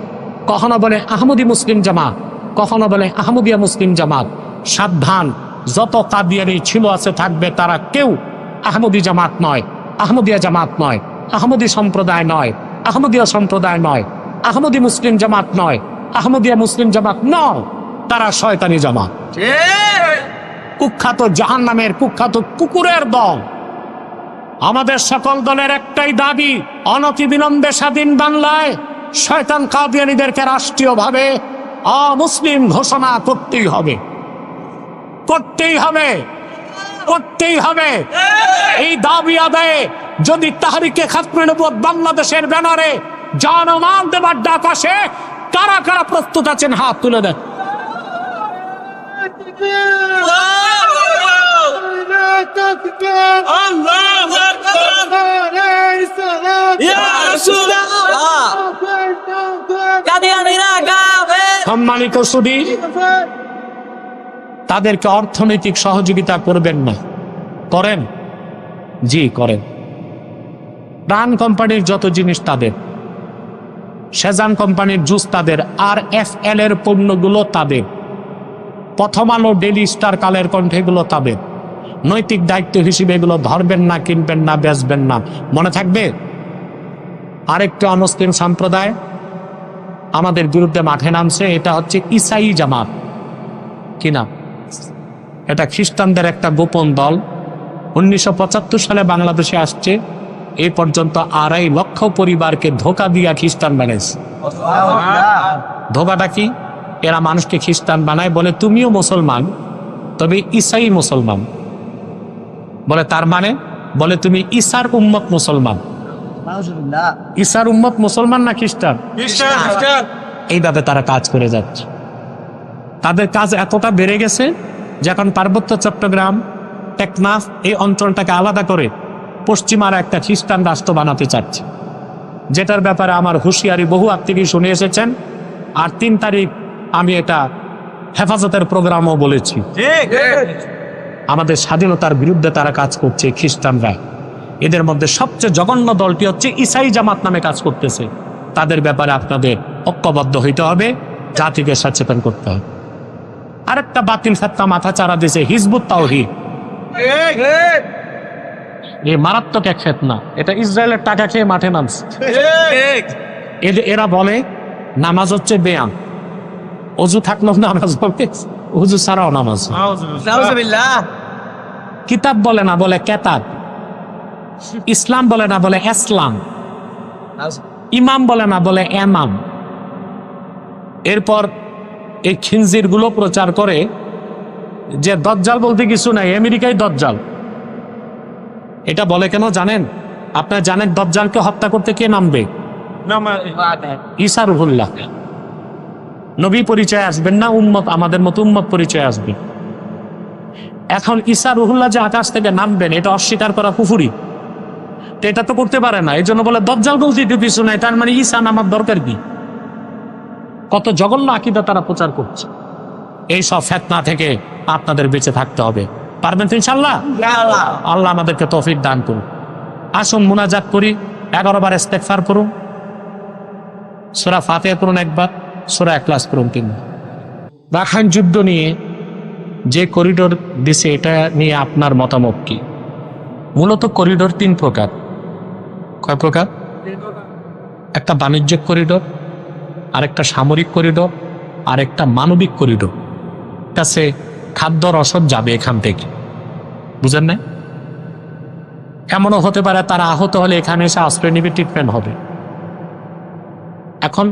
কখনো বলে আহমদি মুসলিম জামাত, কখনো বলে আহমদিয়া মুসলিম জামাত। সাবধান, যত কাদিয়ানি ছিল আছে থাকবে, তারা কেউ আহমদি জামাত নয়, আহমদিয়া জামাত নয়, আহমদি সম্প্রদায় নয়, আহমদিয়া সম্প্রদায় নয়, আহমদি মুসলিম জামাত নয়, আহমদিয়া মুসলিম জামাত নয়। তারা শয়তানি জামাত, কুখ্যাত জাহান্নামের কুখ্যাত কুকুরের দল। আমাদের সকল দলের একটাই দাবি, অনতিবিলম্বে স্বাধীন বাংলায় শয়তান কাদিয়ানীদেরকে রাষ্ট্রীয়ভাবে অমুসলিম ঘোষণা করতেই হবে, করতেই হবে, করতেই হবে। এই দাবি আদায়ে যদি তাহরিকে খাতমে নবুয়ত বাংলাদেশের ব্যানারে জানমাল দেবার ডাক আসে, কারা কারা প্রস্তুত আছেন হাত তুলে দেন। সম্মানিত সুধী, তাদেরকে অর্থনৈতিক সহযোগিতা করবেন না? করেন? জি করেন। প্রাণ কোম্পানির যত জিনিস তাদের, সেজান কোম্পানির জুস তাদের, আর FL এর পণ্যগুলো তাদের, প্রথম আলো, ডেইলি স্টার, কালের কণ্ঠ এগুলো তাদের। নৈতিক দায়িত্ব হিসেবে এগুলো ধরবেন না, কিনবেন না, বেচবেন না। মনে থাকবে, আরেকটা অমুসলিম সম্প্রদায় আমাদের বিরুদ্ধে মাঠে নামছে, এটা হচ্ছে ইসাই জামাত। কিনা? এটা খ্রিস্টানদের একটা গোপন দল। 1975 সালে বাংলাদেশে আসছে। এই পর্যন্ত 2.5 লক্ষ পরিবারকে ধোঁকা দিয়া খ্রিস্টান বানাইছে। ধোঁকাটা কি? এরা মানুষকে খ্রিস্টান বানায়, বলে তুমিও মুসলমান, তবে ঈসাই মুসলমান। বলে তার মানে, বলে তুমি ঈসার উম্মত মুসলমান। ঈসার উম্মত মুসলমান না খ্রিস্টান? এইভাবে তারা কাজ করে যাচ্ছে। তাদের কাজ এতটা বেড়ে গেছে যে এখন পার্বত্য চট্টগ্রাম, টেকনাফ এই অঞ্চলটাকে আলাদা করে পশ্চিমারা একটা খ্রিস্টান রাষ্ট্র বানাতে চাচ্ছে, যেটার ব্যাপারে আমার হুঁশিয়ারি বহু আত্মীয় শুনে এসেছেন। আর 3 তারিখ আমি এটা হেফাজতের প্রোগ্রামও বলেছি। আমাদের স্বাধীনতার বিরুদ্ধে তারা কাজ করছে খ্রিস্টানরা। এদের মধ্যে সবচেয়ে জঘন্য দলটি হচ্ছে ইসাই জামাত নামে কাজ করতেছে। তাদের ব্যাপারে আপনাদের ঐক্যবদ্ধ হইতে হবে, জাতিকে সচেতন করতে হবে। আরেকটা বাতিল ফেতনা মাথা চারা দিয়েছে হিজবুত তাওহীদ। এই মারাত্মক এক ফেতনা, এটা ইসরায়েলের টাকা খেয়ে মাঠে নামছে। এরা বলে নামাজ হচ্ছে ব্যায়াম, অজু থাকলেও নামাজ হবে, অজু ছাড়াও নামাজ। কিতাব বলে না, বলে কেতাব। ইসলাম বলে না, বলে ইসলাম। ইমাম বলে না, বলে এমাম। এরপর এই খিনজির গুলো প্রচার করে যে দজ্জাল বলতে কিছু নাই, আমেরিকায় দজ্জাল। এটা বলে কেন জানেন? আপনারা জানেন দজ্জালকে হত্যা করতে কে নামবে? ঈসা রুহুল্লাহ। নবী পরিচয় আসবেন না, উম্মত, আমাদের মতো উম্মত পরিচয় আসবে। এখন ঈসা রুহুল্লাহ যে আকাশ থেকে নামবেন, এটা অস্বীকার করা কুফরি। তো এটা তো করতে পারে না, এই জন্য বলে দজ্জাল বলতে কিছু নাই, তার মানে ঈসা নামার দরকার কি? কত জঘন্য আকীদা তারা প্রচার করছে। এই সব ফিতনা থেকে আপনাদের বেঁচে থাকতে হবে। পারবেন তো ইনশাআল্লাহ? আল্লাহ আমাদেরকে তৌফিক দান করুন। আসুন মুনাজাত করি, 11 বার ইস্তেগফার করুন, সূরা ফাতিহা করুন একবার, সূরা ইখলাস করুন 3 বার। রাখাইন যুদ্ধ নিয়ে যে করিডোর দিছে, এটা নিয়ে আপনার মতামত কি? মূলত করিডোর 3 প্রকার। কয় প্রকার? একটা বাণিজ্যিক করিডোর, আরেকটা সামরিক করিডোর, আরেকটা মানবিক করিডোর। কাছে খাদ্য রসদ যাবে এখান থেকে, বুঝেন না? এমনও হতে পারে তারা আহত হলে এখানে এসে আশ্রয় নিবে, ট্রিটমেন্ট হবে। এখন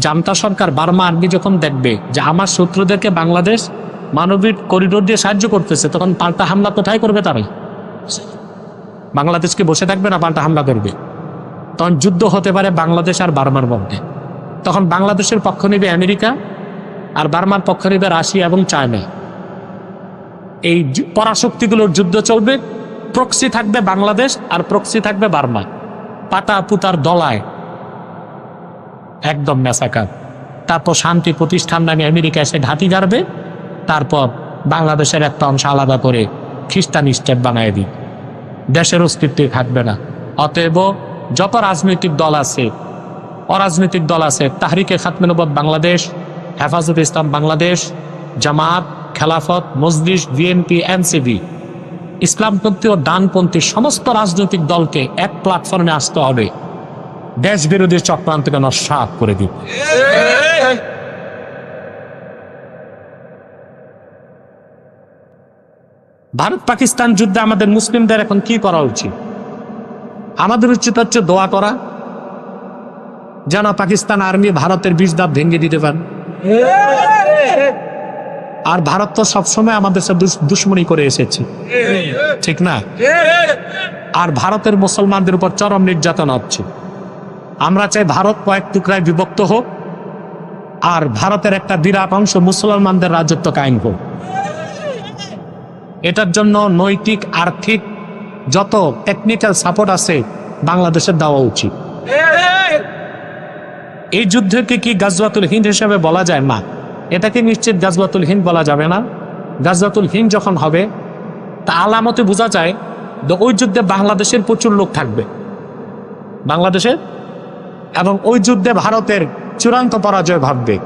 জান্তা সরকার, বার্মা আর্মি যখন দেখবে যে আমার শত্রুদেরকে বাংলাদেশ মানবিক করিডোর দিয়ে সাহায্য করতেছে, তখন পাল্টা হামলা কোথায় করবে? তারাই বাংলাদেশকে বসে থাকবে না, পাল্টা হামলা করবে। তখন যুদ্ধ হতে পারে বাংলাদেশ আর বার্মার মধ্যে। তখন বাংলাদেশের পক্ষ নেবে আমেরিকা, আর বার্মার পক্ষ নেবে রাশিয়া এবং চায়না। এই পরাশক্তিগুলোর যুদ্ধ চলবে। প্রক্সি থাকবে বাংলাদেশ আর প্রক্সি থাকবে বার্মা। পাতা পুতার দলায় একদম মেসাকার। তারপর শান্তি প্রতিষ্ঠান নামে আমেরিকা এসে ঘাঁটি গাড়বে। তারপর বাংলাদেশের একটা অংশ আলাদা করে খ্রিস্টান স্টেট বানায় দিই, দেশের অস্তিত্ব থাকবে না। অতএব যত রাজনৈতিক দল আছে, অরাজনৈতিক দল আছে, তাহরিকে খাতমে নবুয়ত বাংলাদেশ, হেফাজতে ইসলাম বাংলাদেশ, জামাত, খেলাফত, মজলিস, বিএনপি, এনসিপি, ইসলামপন্থী ও ডানপন্থী সমস্ত রাজনৈতিক দলকে এক প্ল্যাটফর্মে আসতে হবে, দেশ বিরোধী চক্রান্তকে নস্যাৎ করে দিবে। ভারত পাকিস্তান যুদ্ধে আমাদের মুসলিমদের এখন কি করা উচিত? আমাদের উচিত হচ্ছে দোয়া করা, যেন পাকিস্তান আর্মি ভারতের 20 ধাপ ভেঙে দিতে পারে। আর ভারত তো সবসময় আমাদের সাথে দুশ্মনী করে এসেছে, ঠিক না? আর ভারতের মুসলমানদের উপর চরম নির্যাতন হচ্ছে। আমরা চাই ভারত কয়েক টুকরায় বিভক্ত হোক, আর ভারতের একটা বিরাট অংশ মুসলমানদের রাজত্ব কায়েম হোক। এটার জন্য নৈতিক, আর্থিক, যত টেকনিক্যাল সাপোর্ট আছে বাংলাদেশের দেওয়া উচিত। এই যুদ্ধকে কি গাজওয়াতুল হিন্দ হিসেবে বলা যায়? না, এটাকে নিশ্চিত গাজওয়াতুল হিন্দ বলা যাবে না। গাজওয়াতুল হিন্দ যখন হবে, তা আলামতে বোঝা যায় যে ওই যুদ্ধে বাংলাদেশের প্রচুর লোক থাকবে, বাংলাদেশের, এবং ওই যুদ্ধে ভারতের চূড়ান্ত পরাজয় ভাববে।